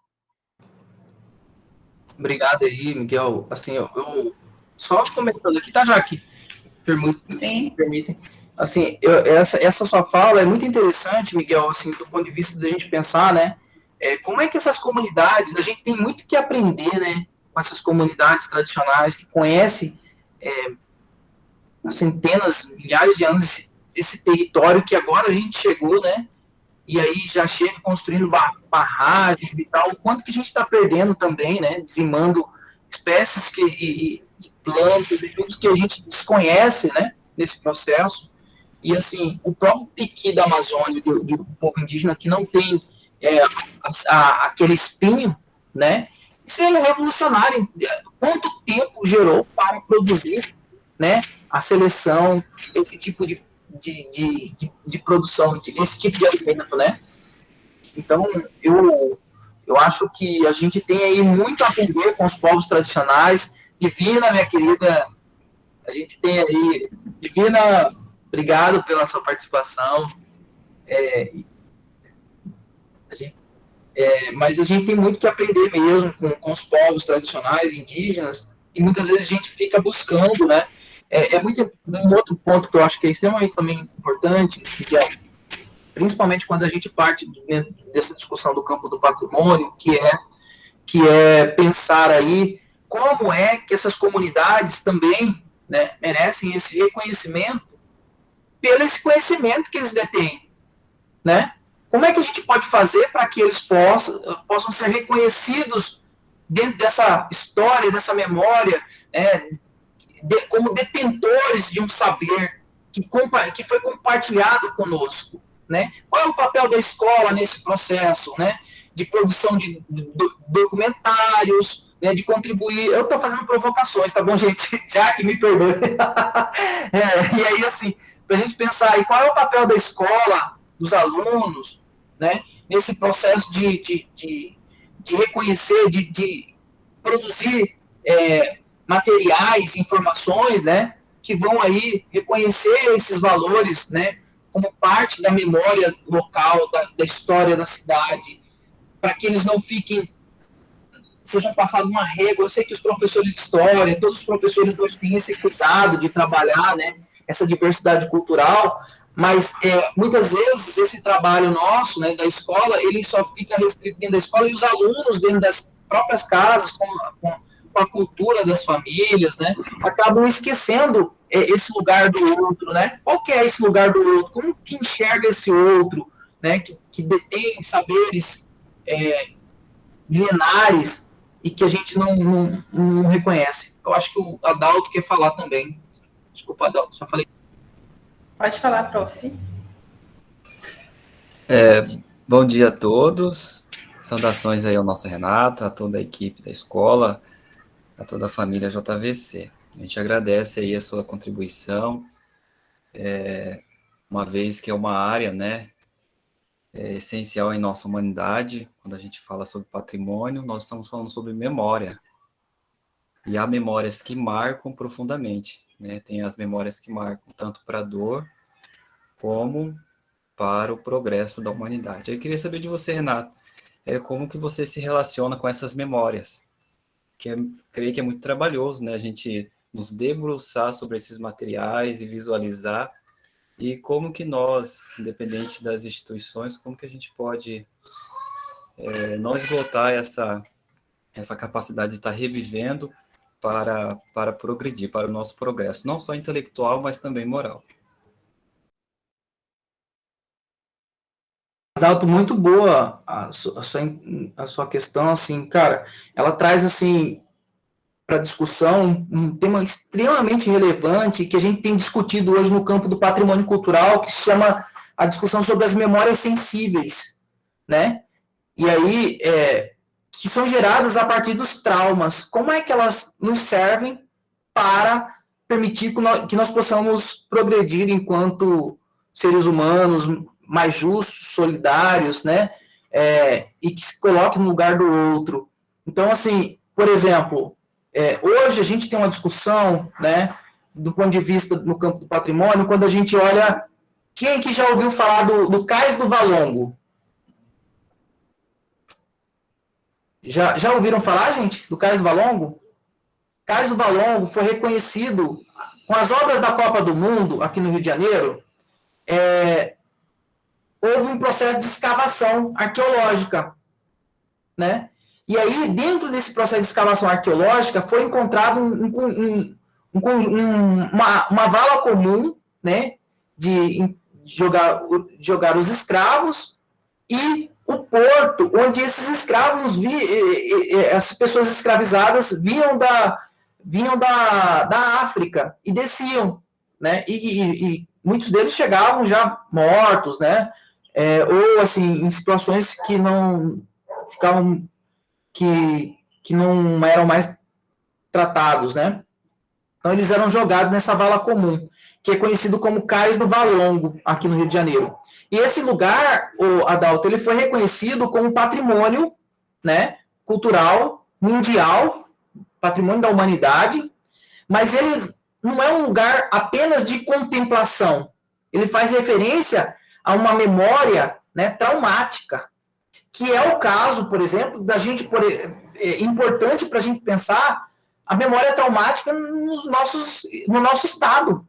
Obrigado aí, Miguel. Assim, eu só comentando aqui, tá, Jaque? Se me permitem. Assim, essa sua fala é muito interessante, Miguel, assim, do ponto de vista da gente pensar, né? Como é que essas comunidades, a gente tem muito que aprender, né? Com essas comunidades tradicionais que conhecem há centenas, milhares de anos esse território que agora a gente chegou, né? E aí já chega construindo barragens e tal, o quanto que a gente está perdendo também, né? Dizimando espécies e plantas e tudo que a gente desconhece, né? Nesse processo. E assim, o próprio piqui da Amazônia, do povo indígena, que não tem aquele espinho, né? Isso é revolucionário. Quanto tempo gerou para produzir, né? A seleção, esse tipo de produção, esse tipo de alimento, né? Então, eu acho que a gente tem aí muito a aprender com os povos tradicionais. Divina, minha querida, a gente tem aí... Divina, obrigado pela sua participação. Mas a gente tem muito que aprender mesmo com os povos tradicionais, indígenas, e muitas vezes a gente fica buscando, né? Um outro ponto que eu acho que é extremamente também importante, que é, principalmente quando a gente parte dessa discussão do campo do patrimônio, que é pensar aí como é que essas comunidades também, né, merecem esse reconhecimento pelo esse conhecimento que eles detêm, né? Como é que a gente pode fazer para que eles possam ser reconhecidos dentro dessa história, dessa memória, como detentores de um saber que foi compartilhado conosco, né? Qual é o papel da escola nesse processo, né? De produção de documentários, né? De contribuir. Eu estou fazendo provocações, tá bom, gente? Já que me perdoe. E aí, assim, para a gente pensar aí, qual é o papel da escola, dos alunos, né? Nesse processo de reconhecer, de produzir materiais, informações, né? que vão aí reconhecer esses valores, né, como parte da memória local, da história da cidade, para que eles não fiquem, sejam passados uma régua. Eu sei que os professores de história, todos os professores hoje têm esse cuidado de trabalhar, né, essa diversidade cultural, mas muitas vezes esse trabalho nosso, né, da escola, ele só fica restrito dentro da escola, e os alunos dentro das próprias casas, com a cultura das famílias, né, acabam esquecendo esse lugar do outro, né? Qual que é esse lugar do outro? Como que enxerga esse outro, né, que detém saberes milenares e que a gente não reconhece? Eu acho que o Adalto quer falar também. Desculpa, Adalto, só falei. Pode falar, prof. Bom dia a todos, saudações aí ao nosso Renato, a toda a equipe da escola, a toda a família JVC. A gente agradece aí a sua contribuição, uma vez que é uma área, né, essencial em nossa humanidade. Quando a gente fala sobre patrimônio, nós estamos falando sobre memória. E há memórias que marcam profundamente, né? Tem as memórias que marcam tanto para a dor como para o progresso da humanidade. Eu queria saber de você, Renato, como que você se relaciona com essas memórias? Que eu creio que é muito trabalhoso, né? A gente nos debruçar sobre esses materiais e visualizar, e como que nós, independente das instituições, como que a gente pode não esgotar essa capacidade de estar revivendo para progredir, para o nosso progresso, não só intelectual, mas também moral. Adalto, muito boa a sua questão, assim, cara, ela traz, assim, para discussão um tema extremamente relevante que a gente tem discutido hoje no campo do patrimônio cultural, que se chama a discussão sobre as memórias sensíveis, né? E aí, que são geradas a partir dos traumas. Como é que elas nos servem para permitir que nós possamos progredir enquanto seres humanos mais justos, solidários, né? E que se coloque no lugar do outro. Então, assim, por exemplo, hoje a gente tem uma discussão, né, do ponto de vista no campo do patrimônio, quando a gente olha, quem que já ouviu falar do Cais do Valongo? Já ouviram falar, gente, do Cais do Valongo? Cais do Valongo foi reconhecido com as obras da Copa do Mundo, aqui no Rio de Janeiro. Houve um processo de escavação arqueológica, né? E aí, dentro desse processo de escavação arqueológica, foi encontrado uma vala comum, né, de jogar os escravos, e o porto onde esses escravos, essas pessoas escravizadas vinham da África e desciam, né? E muitos deles chegavam já mortos, né? Ou assim, em situações que não ficavam, que não eram mais tratados, né? Então eles eram jogados nessa vala comum, que é conhecido como Cais do Valongo, aqui no Rio de Janeiro. E esse lugar, o Adalto, ele foi reconhecido como patrimônio, né, cultural mundial, patrimônio da humanidade, mas ele não é um lugar apenas de contemplação. Ele faz referência a uma memória, né, traumática, que é o caso, por exemplo, da gente, importante para a gente pensar a memória traumática no nosso estado,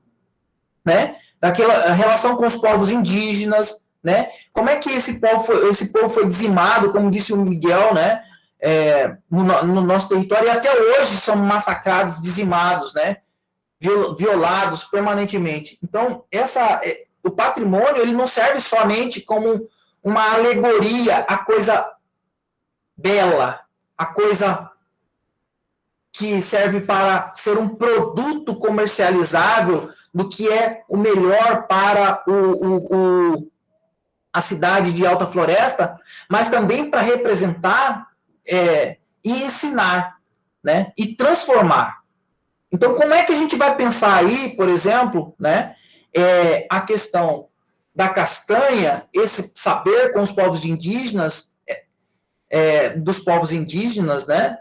né? Daquela relação com os povos indígenas, né? Como é que esse povo foi dizimado, como disse o Miguel, né? No nosso território, e até hoje são massacrados, dizimados, né? Violados permanentemente. Então, o patrimônio, ele não serve somente como uma alegoria, a coisa bela, a coisa que serve para ser um produto comercializável do que é o melhor para a cidade de Alta Floresta, mas também para representar e ensinar, né, e transformar. Então, como é que a gente vai pensar aí, por exemplo, né, a questão da castanha, esse saber com os povos indígenas, dos povos indígenas, né,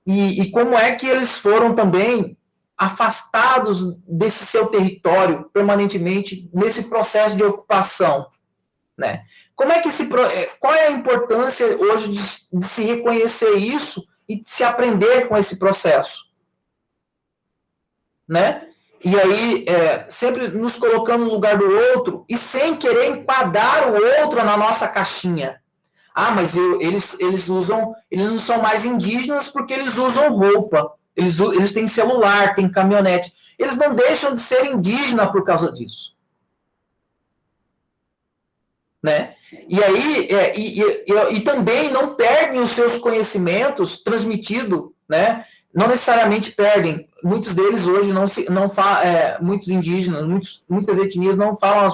e como é que eles foram também afastados desse seu território permanentemente nesse processo de ocupação, né? Como é que qual é a importância hoje de se reconhecer isso e de se aprender com esse processo, né? E aí, sempre nos colocando no lugar do outro e sem querer enquadrar o outro na nossa caixinha. Ah, mas eles não são mais indígenas porque eles usam roupa, eles têm celular, têm caminhonete. Eles não deixam de ser indígenas por causa disso, né? E aí, e também não perdem os seus conhecimentos transmitidos, né? Não necessariamente perdem. Muitos deles hoje não falam, muitos indígenas, muitas etnias não falam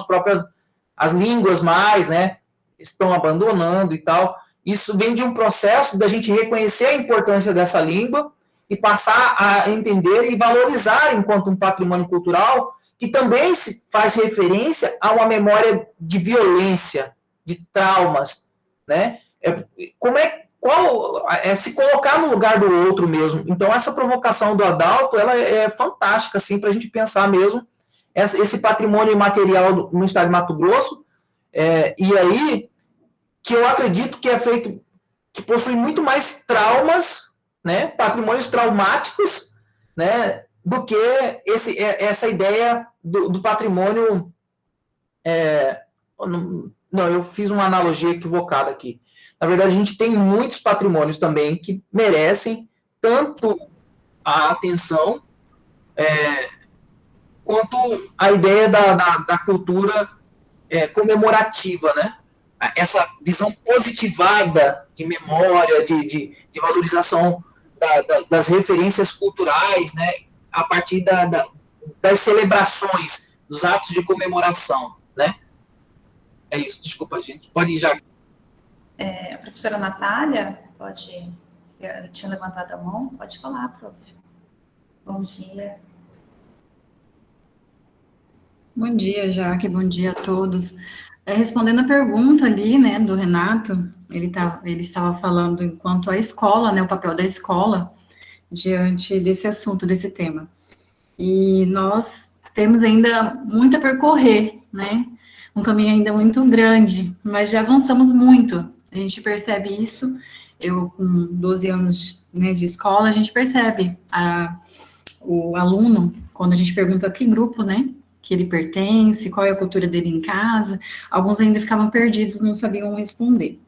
as línguas mais, né? Estão abandonando e tal. Isso vem de um processo da gente reconhecer a importância dessa língua e passar a entender e valorizar enquanto um patrimônio cultural que também se faz referência a uma memória de violência, de traumas, né? Se colocar no lugar do outro mesmo. Então, essa provocação do Adalto, ela é fantástica, assim, para a gente pensar mesmo esse patrimônio imaterial no estado de Mato Grosso, e aí, que eu acredito que é feito, que possui muito mais traumas, né, patrimônios traumáticos, né, do que essa ideia do patrimônio... Não, eu fiz uma analogia equivocada aqui. Na verdade, a gente tem muitos patrimônios também que merecem tanto a atenção quanto a ideia da cultura comemorativa, né? Essa visão positivada de memória, de valorização das referências culturais, né? A partir das celebrações, dos atos de comemoração, né? É isso, desculpa, gente. Pode ir já. A professora Natália, tinha levantado a mão, pode falar, prof. Bom dia. Bom dia, Jaque, bom dia a todos. Respondendo a pergunta ali, né, do Renato, ele estava falando enquanto a escola, né, o papel da escola diante desse assunto, desse tema. E nós temos ainda muito a percorrer, né, um caminho ainda muito grande, mas já avançamos muito. A gente percebe isso. Eu, com 12 anos, né, de escola, a gente percebe o aluno, quando a gente pergunta a que grupo, né, que ele pertence, qual é a cultura dele em casa, alguns ainda ficavam perdidos, não sabiam responder.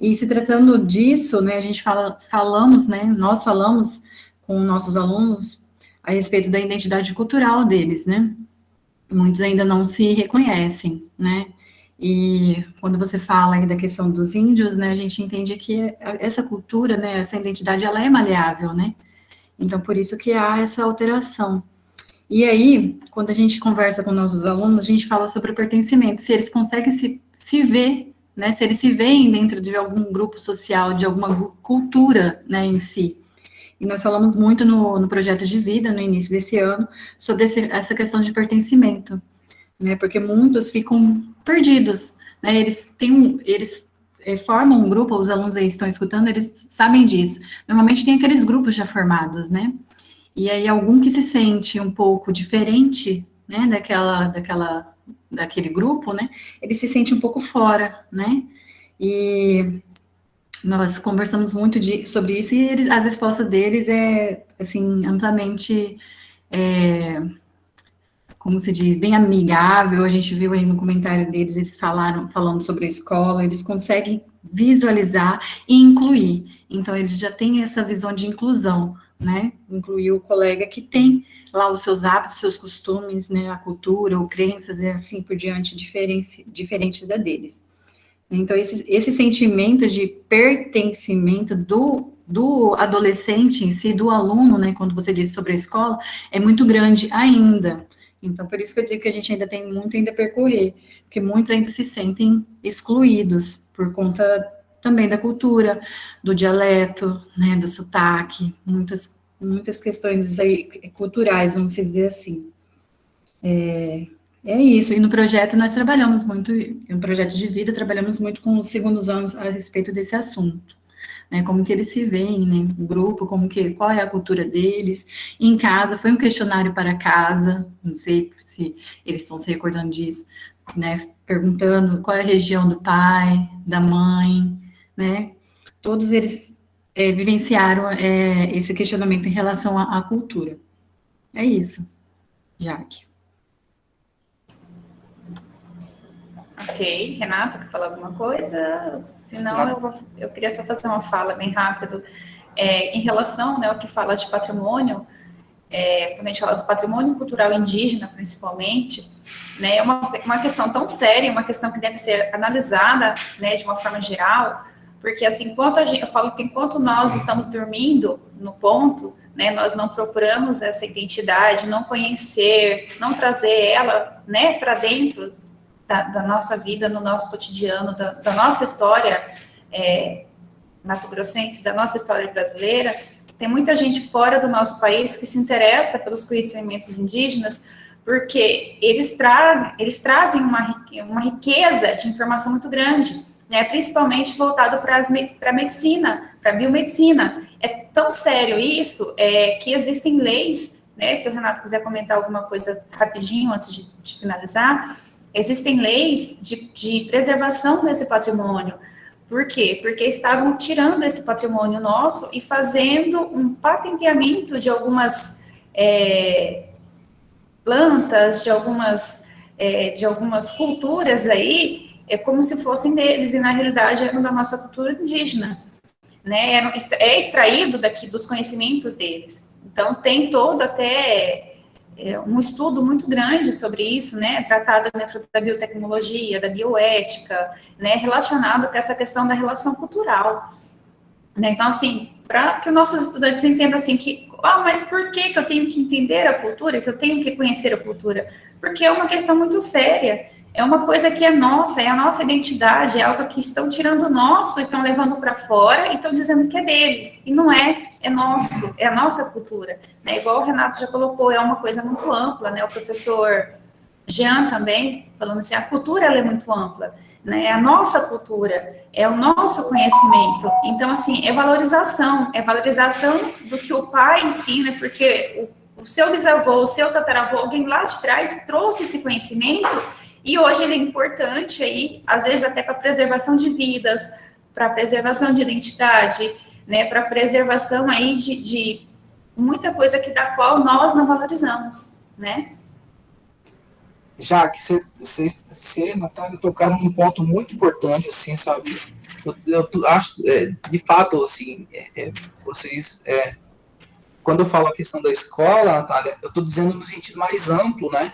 E se tratando disso, né, a gente falamos, né, nós falamos com nossos alunos a respeito da identidade cultural deles, né, muitos ainda não se reconhecem, né, e quando você fala aí da questão dos índios, né, a gente entende que essa cultura, né, essa identidade, ela é maleável, né, então por isso que há essa alteração. E aí, quando a gente conversa com nossos alunos, a gente fala sobre o pertencimento, se eles conseguem se ver, né, se eles se veem dentro de algum grupo social, de alguma cultura, né, em si. E nós falamos muito no projeto de vida, no início desse ano, sobre essa questão de pertencimento, né, porque muitos ficam perdidos, né, eles formam um grupo, os alunos aí estão escutando, eles sabem disso. Normalmente tem aqueles grupos já formados, né, e aí algum que se sente um pouco diferente, né, daquele grupo, né, ele se sente um pouco fora, né, e nós conversamos muito sobre isso, e as respostas deles assim, amplamente, como se diz, bem amigável. A gente viu aí no comentário deles, eles falando sobre a escola, eles conseguem visualizar e incluir, então eles já têm essa visão de inclusão, né, incluir o colega que tem lá os seus hábitos, seus costumes, né, a cultura, ou crenças, e assim por diante, diferentes da deles. Então, esse sentimento de pertencimento do adolescente em si, do aluno, né, quando você disse sobre a escola, é muito grande ainda. Então, por isso que eu digo que a gente ainda tem muito ainda a percorrer, porque muitos ainda se sentem excluídos por conta também da cultura, do dialeto, né, do sotaque, muitas questões aí culturais, vamos dizer assim. É isso, e no projeto nós trabalhamos muito, no projeto de vida, trabalhamos muito com os segundos anos a respeito desse assunto. né, como que eles se veem, né, no grupo, qual é a cultura deles. Em casa, foi um questionário para casa, não sei se eles estão se recordando disso, né, perguntando qual é a região do pai, da mãe, né, todos eles vivenciaram esse questionamento em relação à cultura. É isso, Jaque. Ok, Renato, quer falar alguma coisa? Senão, eu queria só fazer uma fala bem rápido. Em relação, né, ao que fala de patrimônio, quando a gente fala do patrimônio cultural indígena, principalmente, né, é uma questão tão séria, uma questão que deve ser analisada, né, de uma forma geral, porque, assim, eu falo que enquanto nós estamos dormindo no ponto, né, nós não procuramos essa identidade, não conhecer, não trazer ela, né, para dentro da nossa vida, no nosso cotidiano, da nossa história mato-grossense, da nossa história brasileira. Tem muita gente fora do nosso país que se interessa pelos conhecimentos indígenas, porque eles trazem uma riqueza de informação muito grande, né, principalmente voltado para a medicina, para a biomedicina. É tão sério isso, que existem leis, né, se o Renato quiser comentar alguma coisa rapidinho, antes de finalizar, existem leis de preservação desse patrimônio. Por quê? Porque estavam tirando esse patrimônio nosso e fazendo um patenteamento de algumas plantas, de algumas culturas aí, como se fossem deles, e na realidade eram da nossa cultura indígena, né? É extraído daqui dos conhecimentos deles. Então, tem todo até um estudo muito grande sobre isso, né, tratado dentro da biotecnologia, da bioética, né, relacionado com essa questão da relação cultural, né. Então, assim, para que os nossos estudantes entendam, assim, que, mas por que eu tenho que entender a cultura, que eu tenho que conhecer a cultura? Porque é uma questão muito séria, é uma coisa que é nossa, é a nossa identidade, é algo que estão tirando nosso e estão levando para fora e estão dizendo que é deles, e não é nosso, é a nossa cultura, né, igual o Renato já colocou, é uma coisa muito ampla, né, o professor Jean também, falando assim, a cultura, ela é muito ampla, né, é a nossa cultura, é o nosso conhecimento, então, assim, é valorização do que o pai ensina, porque o seu bisavô, o seu tataravô, alguém lá de trás trouxe esse conhecimento, e hoje ele é importante aí, às vezes até para preservação de vidas, para preservação de identidade, né, para preservação aí de muita coisa da qual nós não valorizamos, né? Já que você Natália, tocaram num ponto muito importante, assim, sabe? Eu acho, de fato, assim, vocês, quando eu falo a questão da escola, Natália, eu estou dizendo no sentido mais amplo, né?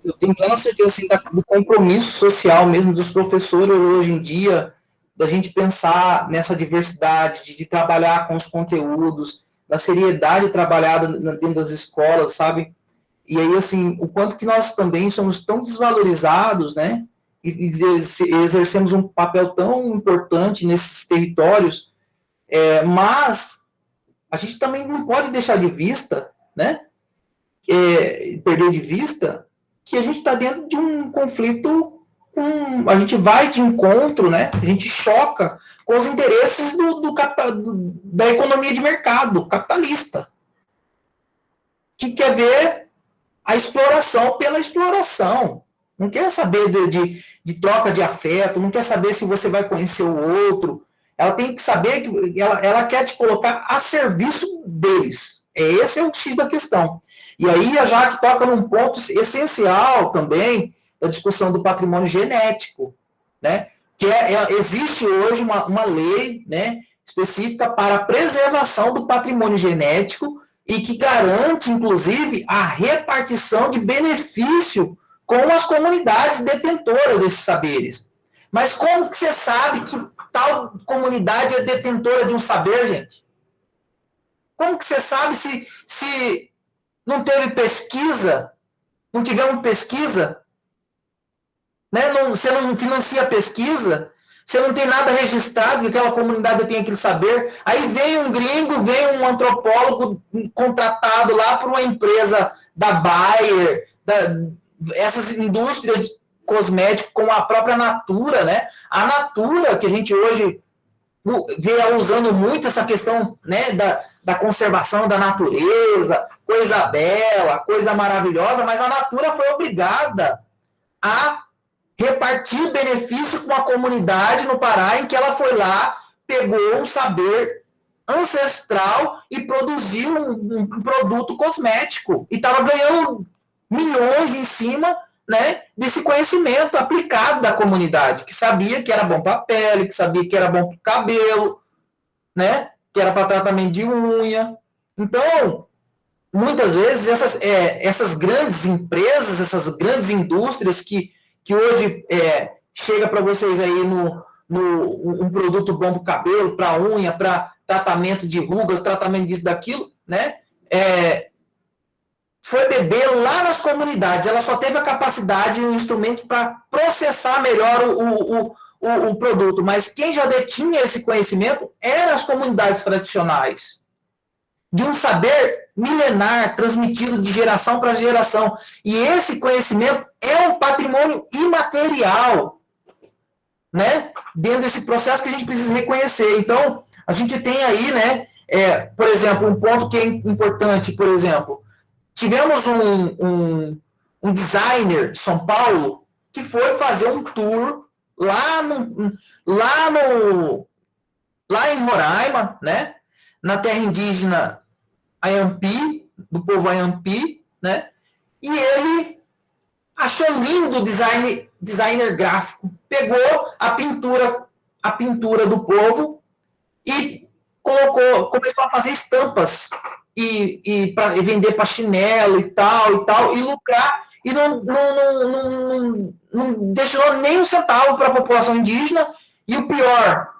Eu tenho plena certeza, assim, do compromisso social mesmo dos professores hoje em dia, da gente pensar nessa diversidade, de trabalhar com os conteúdos, da seriedade trabalhada dentro das escolas, sabe? E aí, assim, o quanto que nós também somos tão desvalorizados, né? E exercemos um papel tão importante nesses territórios, mas a gente também não pode deixar de vista, né? Perder de vista que a gente está dentro de um conflito, a gente vai de encontro, né? A gente choca com os interesses da economia de mercado capitalista, que quer ver a exploração pela exploração. Não quer saber de troca de afeto, não quer saber se você vai conhecer o outro. Ela tem que saber que ela quer te colocar a serviço deles. Esse é o X da questão. E aí a Jaque toca num ponto essencial também da discussão do patrimônio genético, né? Que existe hoje uma lei, né, específica para a preservação do patrimônio genético e que garante, inclusive, a repartição de benefício com as comunidades detentoras desses saberes. Mas como que você sabe que tal comunidade é detentora de um saber, gente? Como que você sabe se não teve pesquisa, não tivemos pesquisa, né? Você não financia pesquisa, você não tem nada registrado que aquela comunidade tem aquele saber, aí vem um gringo, vem um antropólogo contratado lá por uma empresa da Bayer, essas indústrias cosméticas, como a própria Natura, né? A Natura, que a gente hoje vê usando muito essa questão, né, da conservação da natureza, coisa bela, coisa maravilhosa, mas a Natura foi obrigada a repartir benefício com a comunidade no Pará, em que ela foi lá, pegou um saber ancestral e produziu um produto cosmético. E estava ganhando milhões em cima, né, desse conhecimento aplicado da comunidade, que sabia que era bom para a pele, que sabia que era bom para o cabelo, né, que era para tratamento de unha. Então, muitas vezes, essas grandes empresas, essas grandes indústrias que hoje chega para vocês aí um produto bom para o cabelo, para unha, para tratamento de rugas, tratamento disso, daquilo, né? Foi beber lá nas comunidades. Ela só teve a capacidade e o instrumento para processar melhor o produto. Mas quem já detinha esse conhecimento eram as comunidades tradicionais. De um saber milenar, transmitido de geração para geração. E esse conhecimento é um patrimônio imaterial, né? Dentro desse processo que a gente precisa reconhecer. Então, a gente tem aí, né, por exemplo, um ponto que é importante, por exemplo, tivemos um designer de São Paulo que foi fazer um tour lá em Roraima, né, na terra indígena Ayampi, do povo Ayampi, né, e ele achou lindo o designer gráfico, pegou a pintura do povo e começou a fazer estampas e vender para chinelo e tal, e lucrar, e não deixou nem um centavo para a população indígena, e o pior,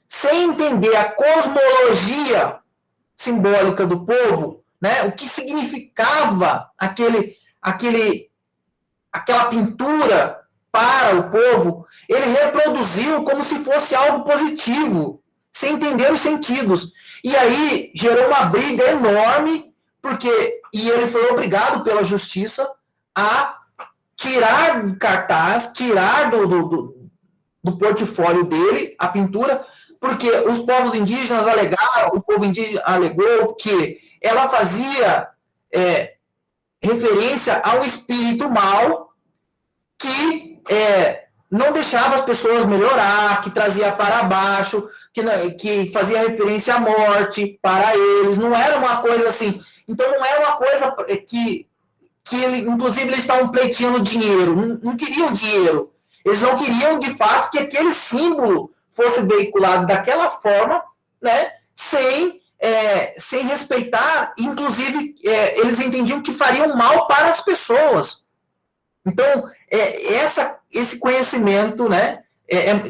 sem entender a cosmologia simbólica do povo, né, o que significava aquela pintura para o povo, ele reproduziu como se fosse algo positivo, sem entender os sentidos. E aí gerou uma briga enorme, e ele foi obrigado pela justiça a tirar do cartaz, tirar do portfólio dele a pintura, porque os povos indígenas o povo indígena alegou que ela fazia referência ao espírito mal que não deixava as pessoas melhorar, que trazia para baixo, que fazia referência à morte para eles. Não era uma coisa assim. Então, não era uma coisa que inclusive, eles estavam pleiteando dinheiro. Não queriam dinheiro. Eles não queriam, de fato, que aquele símbolo fosse veiculado daquela forma, né, sem respeitar. Inclusive, eles entendiam que fariam mal para as pessoas. Então, esse conhecimento, né,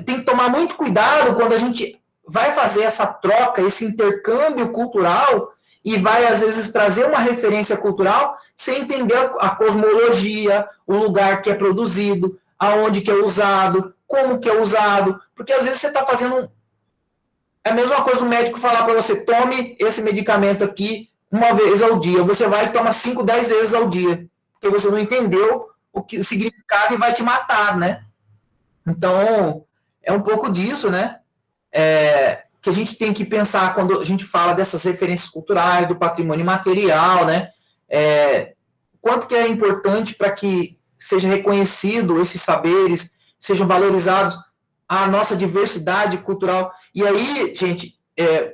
tem que tomar muito cuidado quando a gente vai fazer essa troca, esse intercâmbio cultural, e vai, às vezes, trazer uma referência cultural sem entender a cosmologia, o lugar que é produzido, aonde que é usado, como que é usado, porque, às vezes, você está fazendo... É a mesma coisa o médico falar para você, tome esse medicamento aqui uma vez ao dia. Você vai e toma 5, 10 vezes ao dia, porque você não entendeu o significado e vai te matar, né? Então, é um pouco disso, né? Que a gente tem que pensar quando a gente fala dessas referências culturais, do patrimônio imaterial, né? Quanto que é importante para que seja reconhecido esses saberes, sejam valorizados a nossa diversidade cultural. E aí, gente,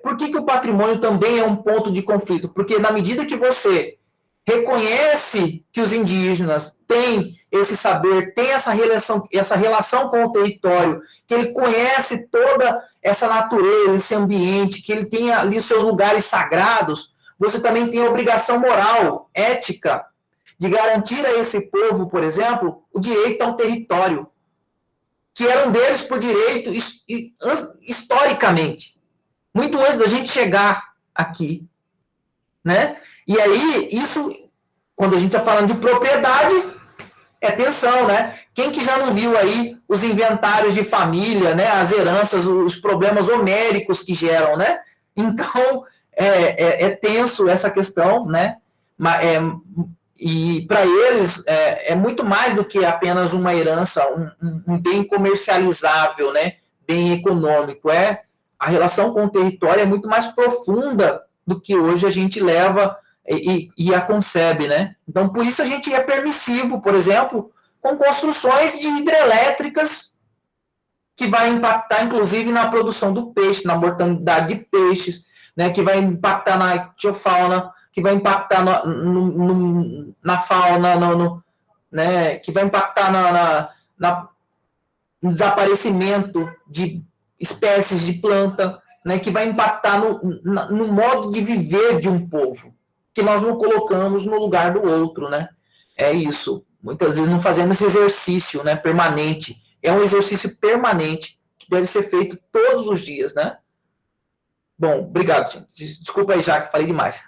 por que o patrimônio também é um ponto de conflito? Porque na medida que você reconhece que os indígenas têm esse saber, têm essa relação com o território, que ele conhece toda essa natureza, esse ambiente, que ele tem ali os seus lugares sagrados, você também tem a obrigação moral, ética, de garantir a esse povo, por exemplo, o direito a um território, que era um deles por direito historicamente, muito antes da gente chegar aqui, né? E aí, isso, quando a gente está falando de propriedade, é tensão, né? Quem que já não viu aí os inventários de família, né? As heranças, os problemas homéricos que geram, né? Então, é tenso essa questão, né? E para eles, é muito mais do que apenas uma herança, um bem comercializável, né? Bem econômico. a relação com o território é muito mais profunda do que hoje a gente leva e a concebe, né? Então, por isso a gente é permissivo, por exemplo, com construções de hidrelétricas que vai impactar, inclusive, na produção do peixe, na mortalidade de peixes, né? Que vai impactar na ictiofauna, que vai impactar na fauna, né? Que vai impactar no desaparecimento de espécies de planta, né? Que vai impactar no modo de viver de um povo, que nós não colocamos no lugar do outro, né? É isso. Muitas vezes não fazemos esse exercício, né, permanente. É um exercício permanente que deve ser feito todos os dias, né? Bom, obrigado, gente. Desculpa aí, Jaque, falei demais.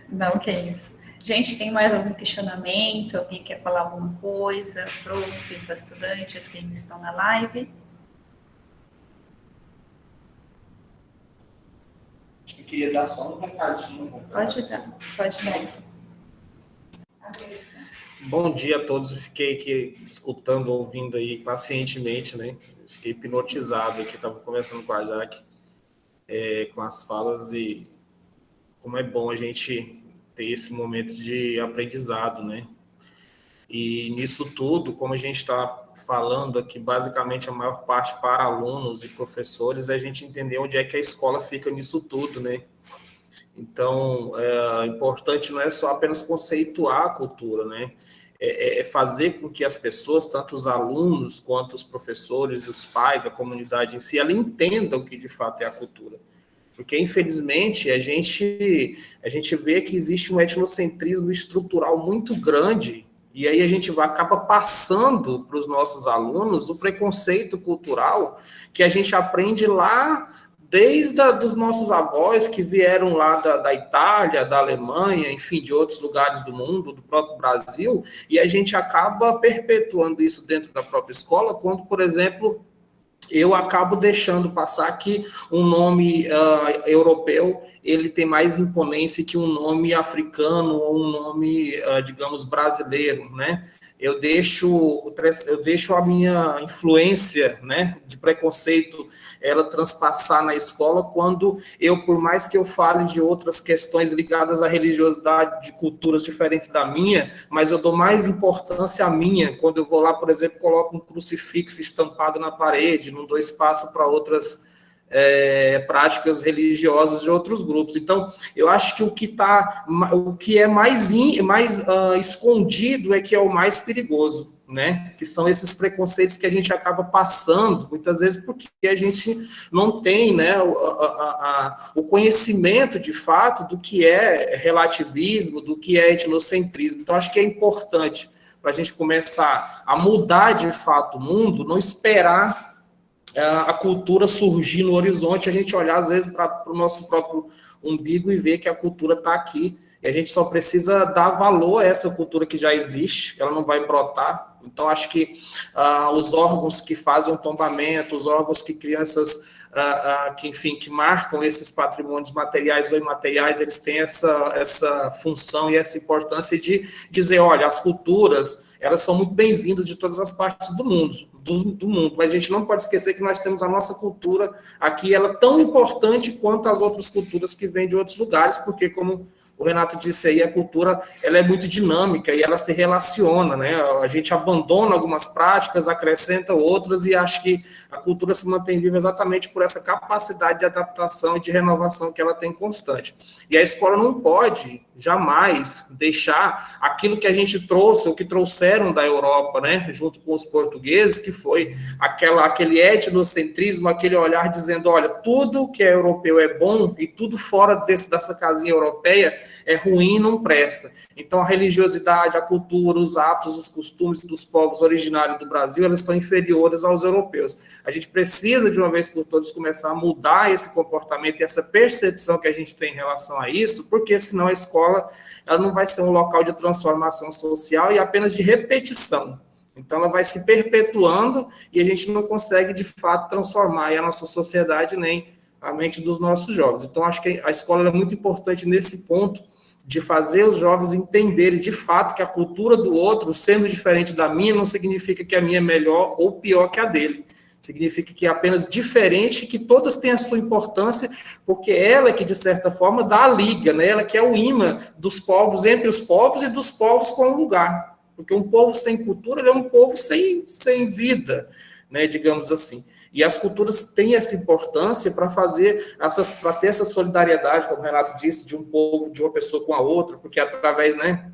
Não, que é isso. Gente, tem mais algum questionamento? Alguém quer falar alguma coisa? Profs, estudantes que ainda estão na live? Eu queria dar só um recadinho. Pode dar. Bom dia a todos. Eu fiquei aqui escutando, ouvindo aí pacientemente, né? Fiquei hipnotizado aqui, estava conversando com a Jaque, com as falas, e como é bom a gente ter esse momento de aprendizado, né? E nisso tudo, como a gente está falando aqui, basicamente a maior parte para alunos e professores, é a gente entender onde é que a escola fica nisso tudo, né? Então, importante não é só apenas conceituar a cultura, né? É fazer com que as pessoas, tanto os alunos, quanto os professores, os pais, a comunidade em si, ela entenda o que de fato é a cultura. Porque, infelizmente, a gente vê que existe um etnocentrismo estrutural muito grande, e aí a gente acaba passando para os nossos alunos o preconceito cultural que a gente aprende lá desde dos nossos avós que vieram lá da Itália, da Alemanha, enfim, de outros lugares do mundo, do próprio Brasil, e a gente acaba perpetuando isso dentro da própria escola, quando, por exemplo, eu acabo deixando passar que um nome europeu, ele tem mais imponência que um nome africano ou um nome, digamos, brasileiro, né? Eu deixo a minha influência, né, de preconceito, ela transpassar na escola, quando eu, por mais que eu fale de outras questões ligadas à religiosidade, de culturas diferentes da minha, mas eu dou mais importância à minha, quando eu vou lá, por exemplo, coloco um crucifixo estampado na parede, não dou espaço para outras práticas religiosas de outros grupos. Então, eu acho que o que é mais escondido é que é o mais perigoso, né? Que são esses preconceitos que a gente acaba passando, muitas vezes porque a gente não tem, né, o conhecimento, de fato, do que é relativismo, do que é etnocentrismo. Então, acho que é importante para a gente começar a mudar, de fato, o mundo, não esperar a cultura surgir no horizonte, a gente olhar, às vezes, para o nosso próprio umbigo e ver que a cultura está aqui. E a gente só precisa dar valor a essa cultura que já existe, ela não vai brotar. Então, acho que os órgãos que fazem o tombamento, os órgãos que criam que marcam esses patrimônios materiais ou imateriais, eles têm essa função e essa importância de dizer, olha, as culturas, elas são muito bem-vindas de todas as partes do mundo, mas a gente não pode esquecer que nós temos a nossa cultura aqui, ela é tão importante quanto as outras culturas que vêm de outros lugares, porque, como o Renato disse aí, a cultura, ela é muito dinâmica e ela se relaciona, né? A gente abandona algumas práticas, acrescenta outras, e acho que a cultura se mantém viva exatamente por essa capacidade de adaptação e de renovação que ela tem constante. E a escola não pode jamais deixar aquilo que a gente trouxe, ou que trouxeram da Europa, né, junto com os portugueses, que foi aquele etnocentrismo, aquele olhar dizendo, olha, tudo que é europeu é bom e tudo fora dessa casinha europeia é ruim e não presta. Então, a religiosidade, a cultura, os hábitos, os costumes dos povos originários do Brasil, elas são inferiores aos europeus. A gente precisa, de uma vez por todas, começar a mudar esse comportamento e essa percepção que a gente tem em relação a isso, porque senão a escola ela não vai ser um local de transformação social e apenas de repetição. Então, ela vai se perpetuando e a gente não consegue, de fato, transformar a nossa sociedade nem a mente dos nossos jovens. Então, acho que a escola é muito importante nesse ponto de fazer os jovens entenderem, de fato, que a cultura do outro, sendo diferente da minha, não significa que a minha é melhor ou pior que a dele. Significa que é apenas diferente, que todas têm a sua importância, porque ela é que, de certa forma, dá a liga, né? Ela que é o imã dos povos entre os povos e dos povos com o lugar. Porque um povo sem cultura, ele é um povo sem vida, né? Digamos assim. E as culturas têm essa importância para ter essa solidariedade, como o Renato disse, de um povo, de uma pessoa com a outra, porque através, né,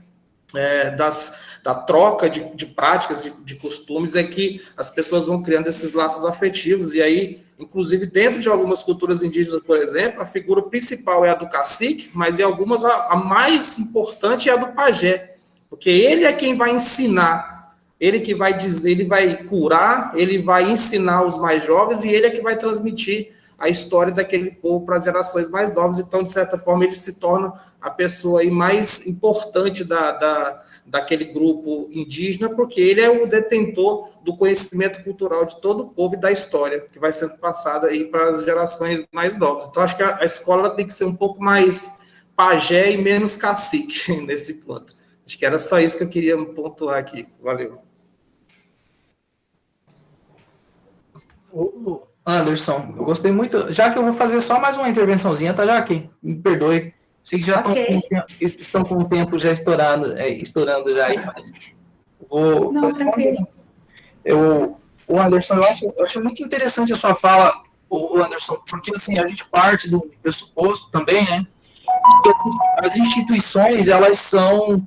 da troca de práticas, de costumes, é que as pessoas vão criando esses laços afetivos, e aí, inclusive, dentro de algumas culturas indígenas, por exemplo, a figura principal é a do cacique, mas em algumas a mais importante é a do pajé, porque ele é quem vai ensinar, ele que vai dizer, ele vai curar, ele vai ensinar os mais jovens, e ele é que vai transmitir a história daquele povo para as gerações mais novas. Então, de certa forma, ele se torna a pessoa aí mais importante daquele grupo indígena, porque ele é o detentor do conhecimento cultural de todo o povo e da história, que vai sendo passada aí para as gerações mais novas. Então, acho que a escola tem que ser um pouco mais pajé e menos cacique nesse ponto. Acho que era só isso que eu queria pontuar aqui. Valeu. Anderson, eu gostei muito. Já que eu vou fazer só mais uma intervençãozinha, tá, Jaque? Me perdoe. Sei que já estão com o tempo já estourando já aí, mas vou. Não, tranquilo. O Anderson, eu acho muito interessante a sua fala, o Anderson, porque assim, a gente parte do pressuposto também, né? Que as instituições, elas são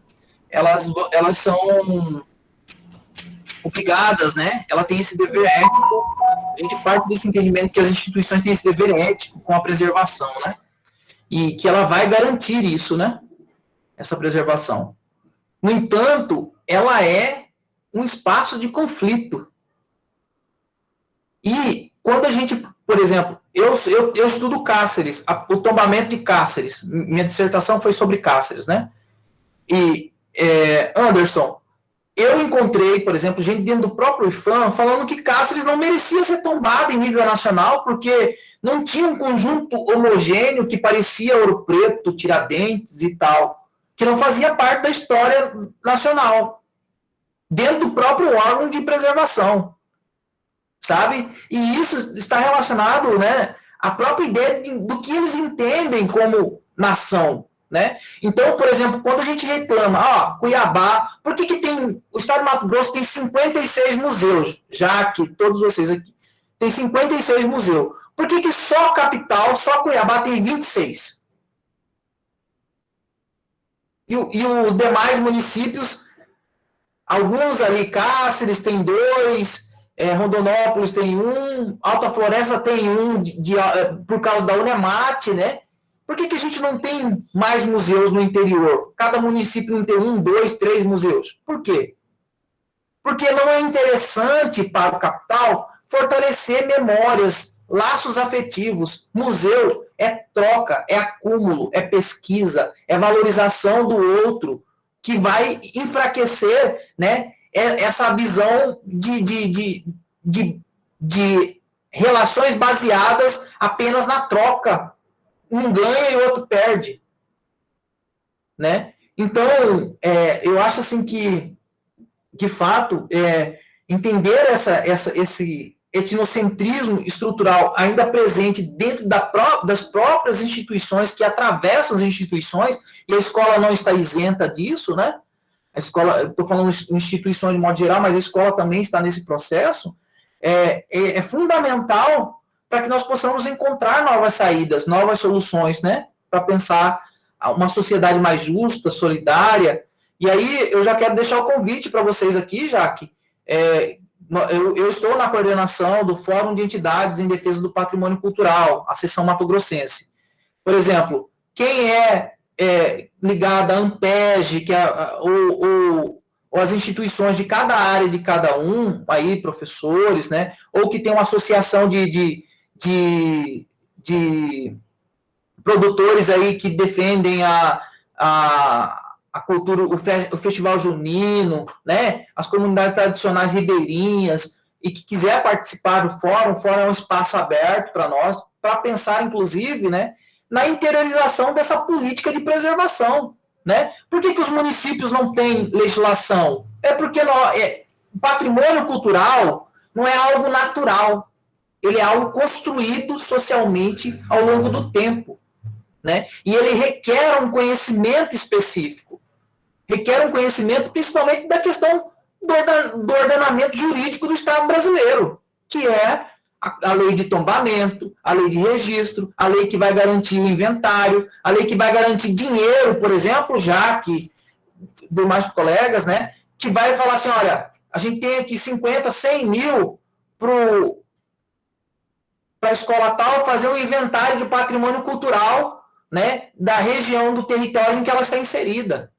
obrigadas, né? Ela tem esse dever ético. A gente parte desse entendimento que as instituições têm esse dever ético com a preservação, né? E que ela vai garantir isso, né? Essa preservação. No entanto, ela é um espaço de conflito. E quando a gente, por exemplo, eu estudo Cáceres, o tombamento de Cáceres. Minha dissertação foi sobre Cáceres, né? E, Anderson, eu encontrei, por exemplo, gente dentro do próprio IFAM falando que Cáceres não merecia ser tombado em nível nacional porque não tinha um conjunto homogêneo que parecia Ouro Preto, Tiradentes e tal, que não fazia parte da história nacional, dentro do próprio órgão de preservação, sabe? E isso está relacionado, né, à própria ideia do que eles entendem como nação, né? Então, por exemplo, quando a gente reclama, Cuiabá, por que tem, o estado de Mato Grosso tem 56 museus, já que todos vocês aqui, tem 56 museus, por que só capital, só Cuiabá tem 26? E os demais municípios, alguns ali, Cáceres tem 2, Rondonópolis tem 1, Alta Floresta tem 1, por causa da Unemate, né? Por que a gente não tem mais museus no interior? Cada município não tem 1, 2, 3 museus. Por quê? Porque não é interessante para o capital fortalecer memórias, laços afetivos. Museu é troca, é acúmulo, é pesquisa, é valorização do outro, que vai enfraquecer, né, essa visão de relações baseadas apenas na troca. Um ganha e o outro perde, né? Então, eu acho assim que, de fato, entender esse etnocentrismo estrutural ainda presente dentro das próprias instituições que atravessam as instituições, e a escola não está isenta disso, né? A escola, estou falando de instituições de modo geral, mas a escola também está nesse processo, é fundamental para que nós possamos encontrar novas saídas, novas soluções, né? Para pensar uma sociedade mais justa, solidária. E aí eu já quero deixar o convite para vocês aqui, Jaque. Eu estou na coordenação do Fórum de Entidades em Defesa do Patrimônio Cultural, a seção mato-grossense. Por exemplo, quem é ligado à ANPEG, ou as instituições de cada área de cada um, aí, professores, né? Ou que tem uma associação de produtores aí que defendem a cultura, o Festival Junino, né? As comunidades tradicionais ribeirinhas, e que quiser participar do fórum, o fórum é um espaço aberto para nós, para pensar, inclusive, né, na interiorização dessa política de preservação, né? Por que os municípios não têm legislação? É porque o patrimônio cultural não é algo natural. ele é algo construído socialmente ao longo do tempo, né? E ele requer um conhecimento específico, requer um conhecimento principalmente da questão do ordenamento jurídico do Estado brasileiro, que é a lei de tombamento, a lei de registro, a lei que vai garantir o inventário, a lei que vai garantir dinheiro, por exemplo, já que, do mais colegas, né, que vai falar assim, olha, a gente tem aqui 50, 100 mil para a escola tal fazer um inventário de patrimônio cultural, né, da região do território em que ela está inserida.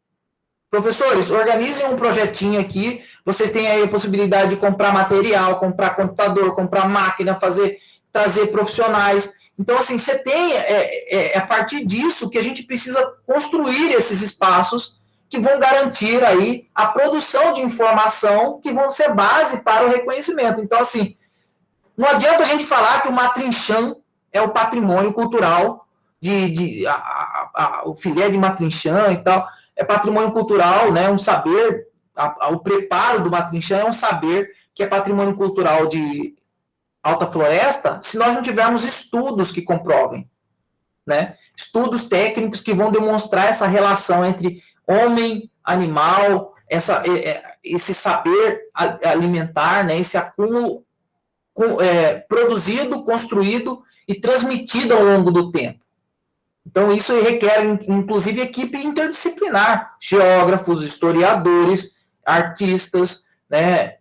Professores, organizem um projetinho aqui, vocês têm aí a possibilidade de comprar material, comprar computador, comprar máquina, trazer profissionais. Então, assim, você tem, a partir disso que a gente precisa construir esses espaços que vão garantir aí a produção de informação que vão ser base para o reconhecimento. Então, assim, não adianta a gente falar que o Matrinchã é o patrimônio cultural, o filé de Matrinchã e tal, é patrimônio cultural, né, um saber, o preparo do Matrinchã é um saber que é patrimônio cultural de Alta Floresta, se nós não tivermos estudos que comprovem, né, estudos técnicos que vão demonstrar essa relação entre homem, animal, esse saber alimentar, né, esse acúmulo produzido, construído e transmitido ao longo do tempo. Então, isso requer, inclusive, equipe interdisciplinar, geógrafos, historiadores, artistas, né,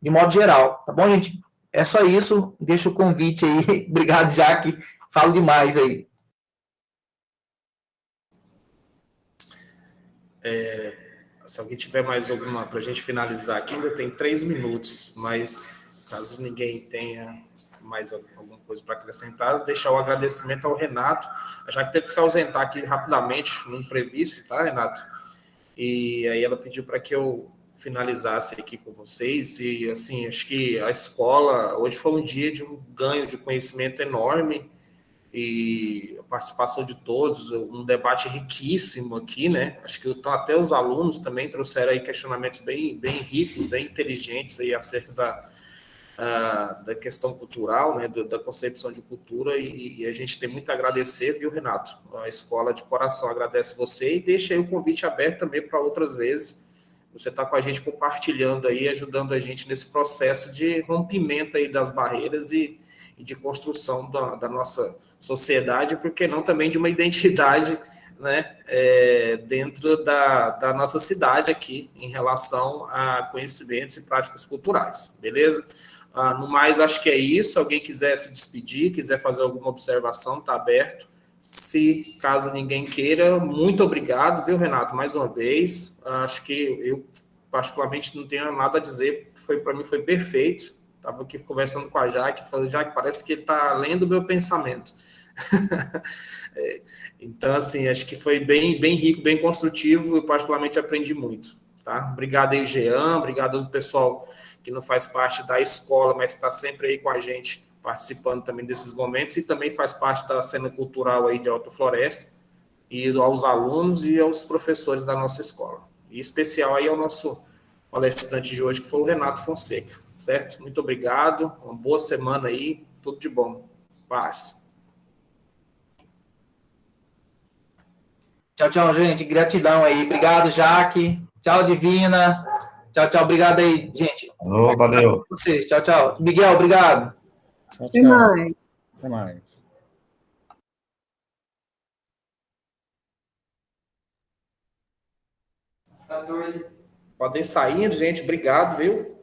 de modo geral. Tá bom, gente? É só isso. Deixa o convite aí. Obrigado, Jaque. Falo demais aí. Se alguém tiver mais alguma, para a gente finalizar aqui, ainda tem 3 minutos, mas caso ninguém tenha mais alguma coisa para acrescentar, deixar o agradecimento ao Renato, já que teve que se ausentar aqui rapidamente, no imprevisto, tá, Renato? E aí ela pediu para que eu finalizasse aqui com vocês, e assim, acho que a escola, hoje foi um dia de um ganho de conhecimento enorme, e a participação de todos, um debate riquíssimo aqui, né? Acho que até os alunos também trouxeram aí questionamentos bem ricos, bem inteligentes aí acerca da questão cultural, né? Da concepção de cultura, e a gente tem muito a agradecer, viu, Renato? A escola de coração agradece você e deixa aí o convite aberto também para outras vezes. Você está com a gente compartilhando aí, ajudando a gente nesse processo de rompimento aí das barreiras e de construção da nossa sociedade, porque não também de uma identidade, né, dentro da nossa cidade aqui, em relação a conhecimentos e práticas culturais, beleza? No mais, acho que é isso. Alguém quiser se despedir, quiser fazer alguma observação, está aberto. Se caso ninguém queira, muito obrigado, viu, Renato, mais uma vez. Acho que eu, particularmente, não tenho nada a dizer, para mim foi perfeito. Estava aqui conversando com a Jaque, falando, Jaque, parece que ele está lendo o meu pensamento. Então, assim, acho que foi bem rico, bem construtivo, eu particularmente aprendi muito, tá? Obrigado aí, Jean, obrigado ao pessoal que não faz parte da escola, mas está sempre aí com a gente, participando também desses momentos, e também faz parte da cena cultural aí de Alta Floresta, e aos alunos e aos professores da nossa escola. E especial aí ao nosso palestrante de hoje, que foi o Renato Fonseca, certo? Muito obrigado, uma boa semana aí, tudo de bom. Paz. Tchau, tchau, gente. Gratidão aí. Obrigado, Jaque. Tchau, Divina. Tchau, tchau. Obrigado aí, gente. Oh, valeu. Vocês. Tchau, tchau. Miguel, obrigado. Tchau, tchau. Até mais. Podem sair, gente. Obrigado, viu?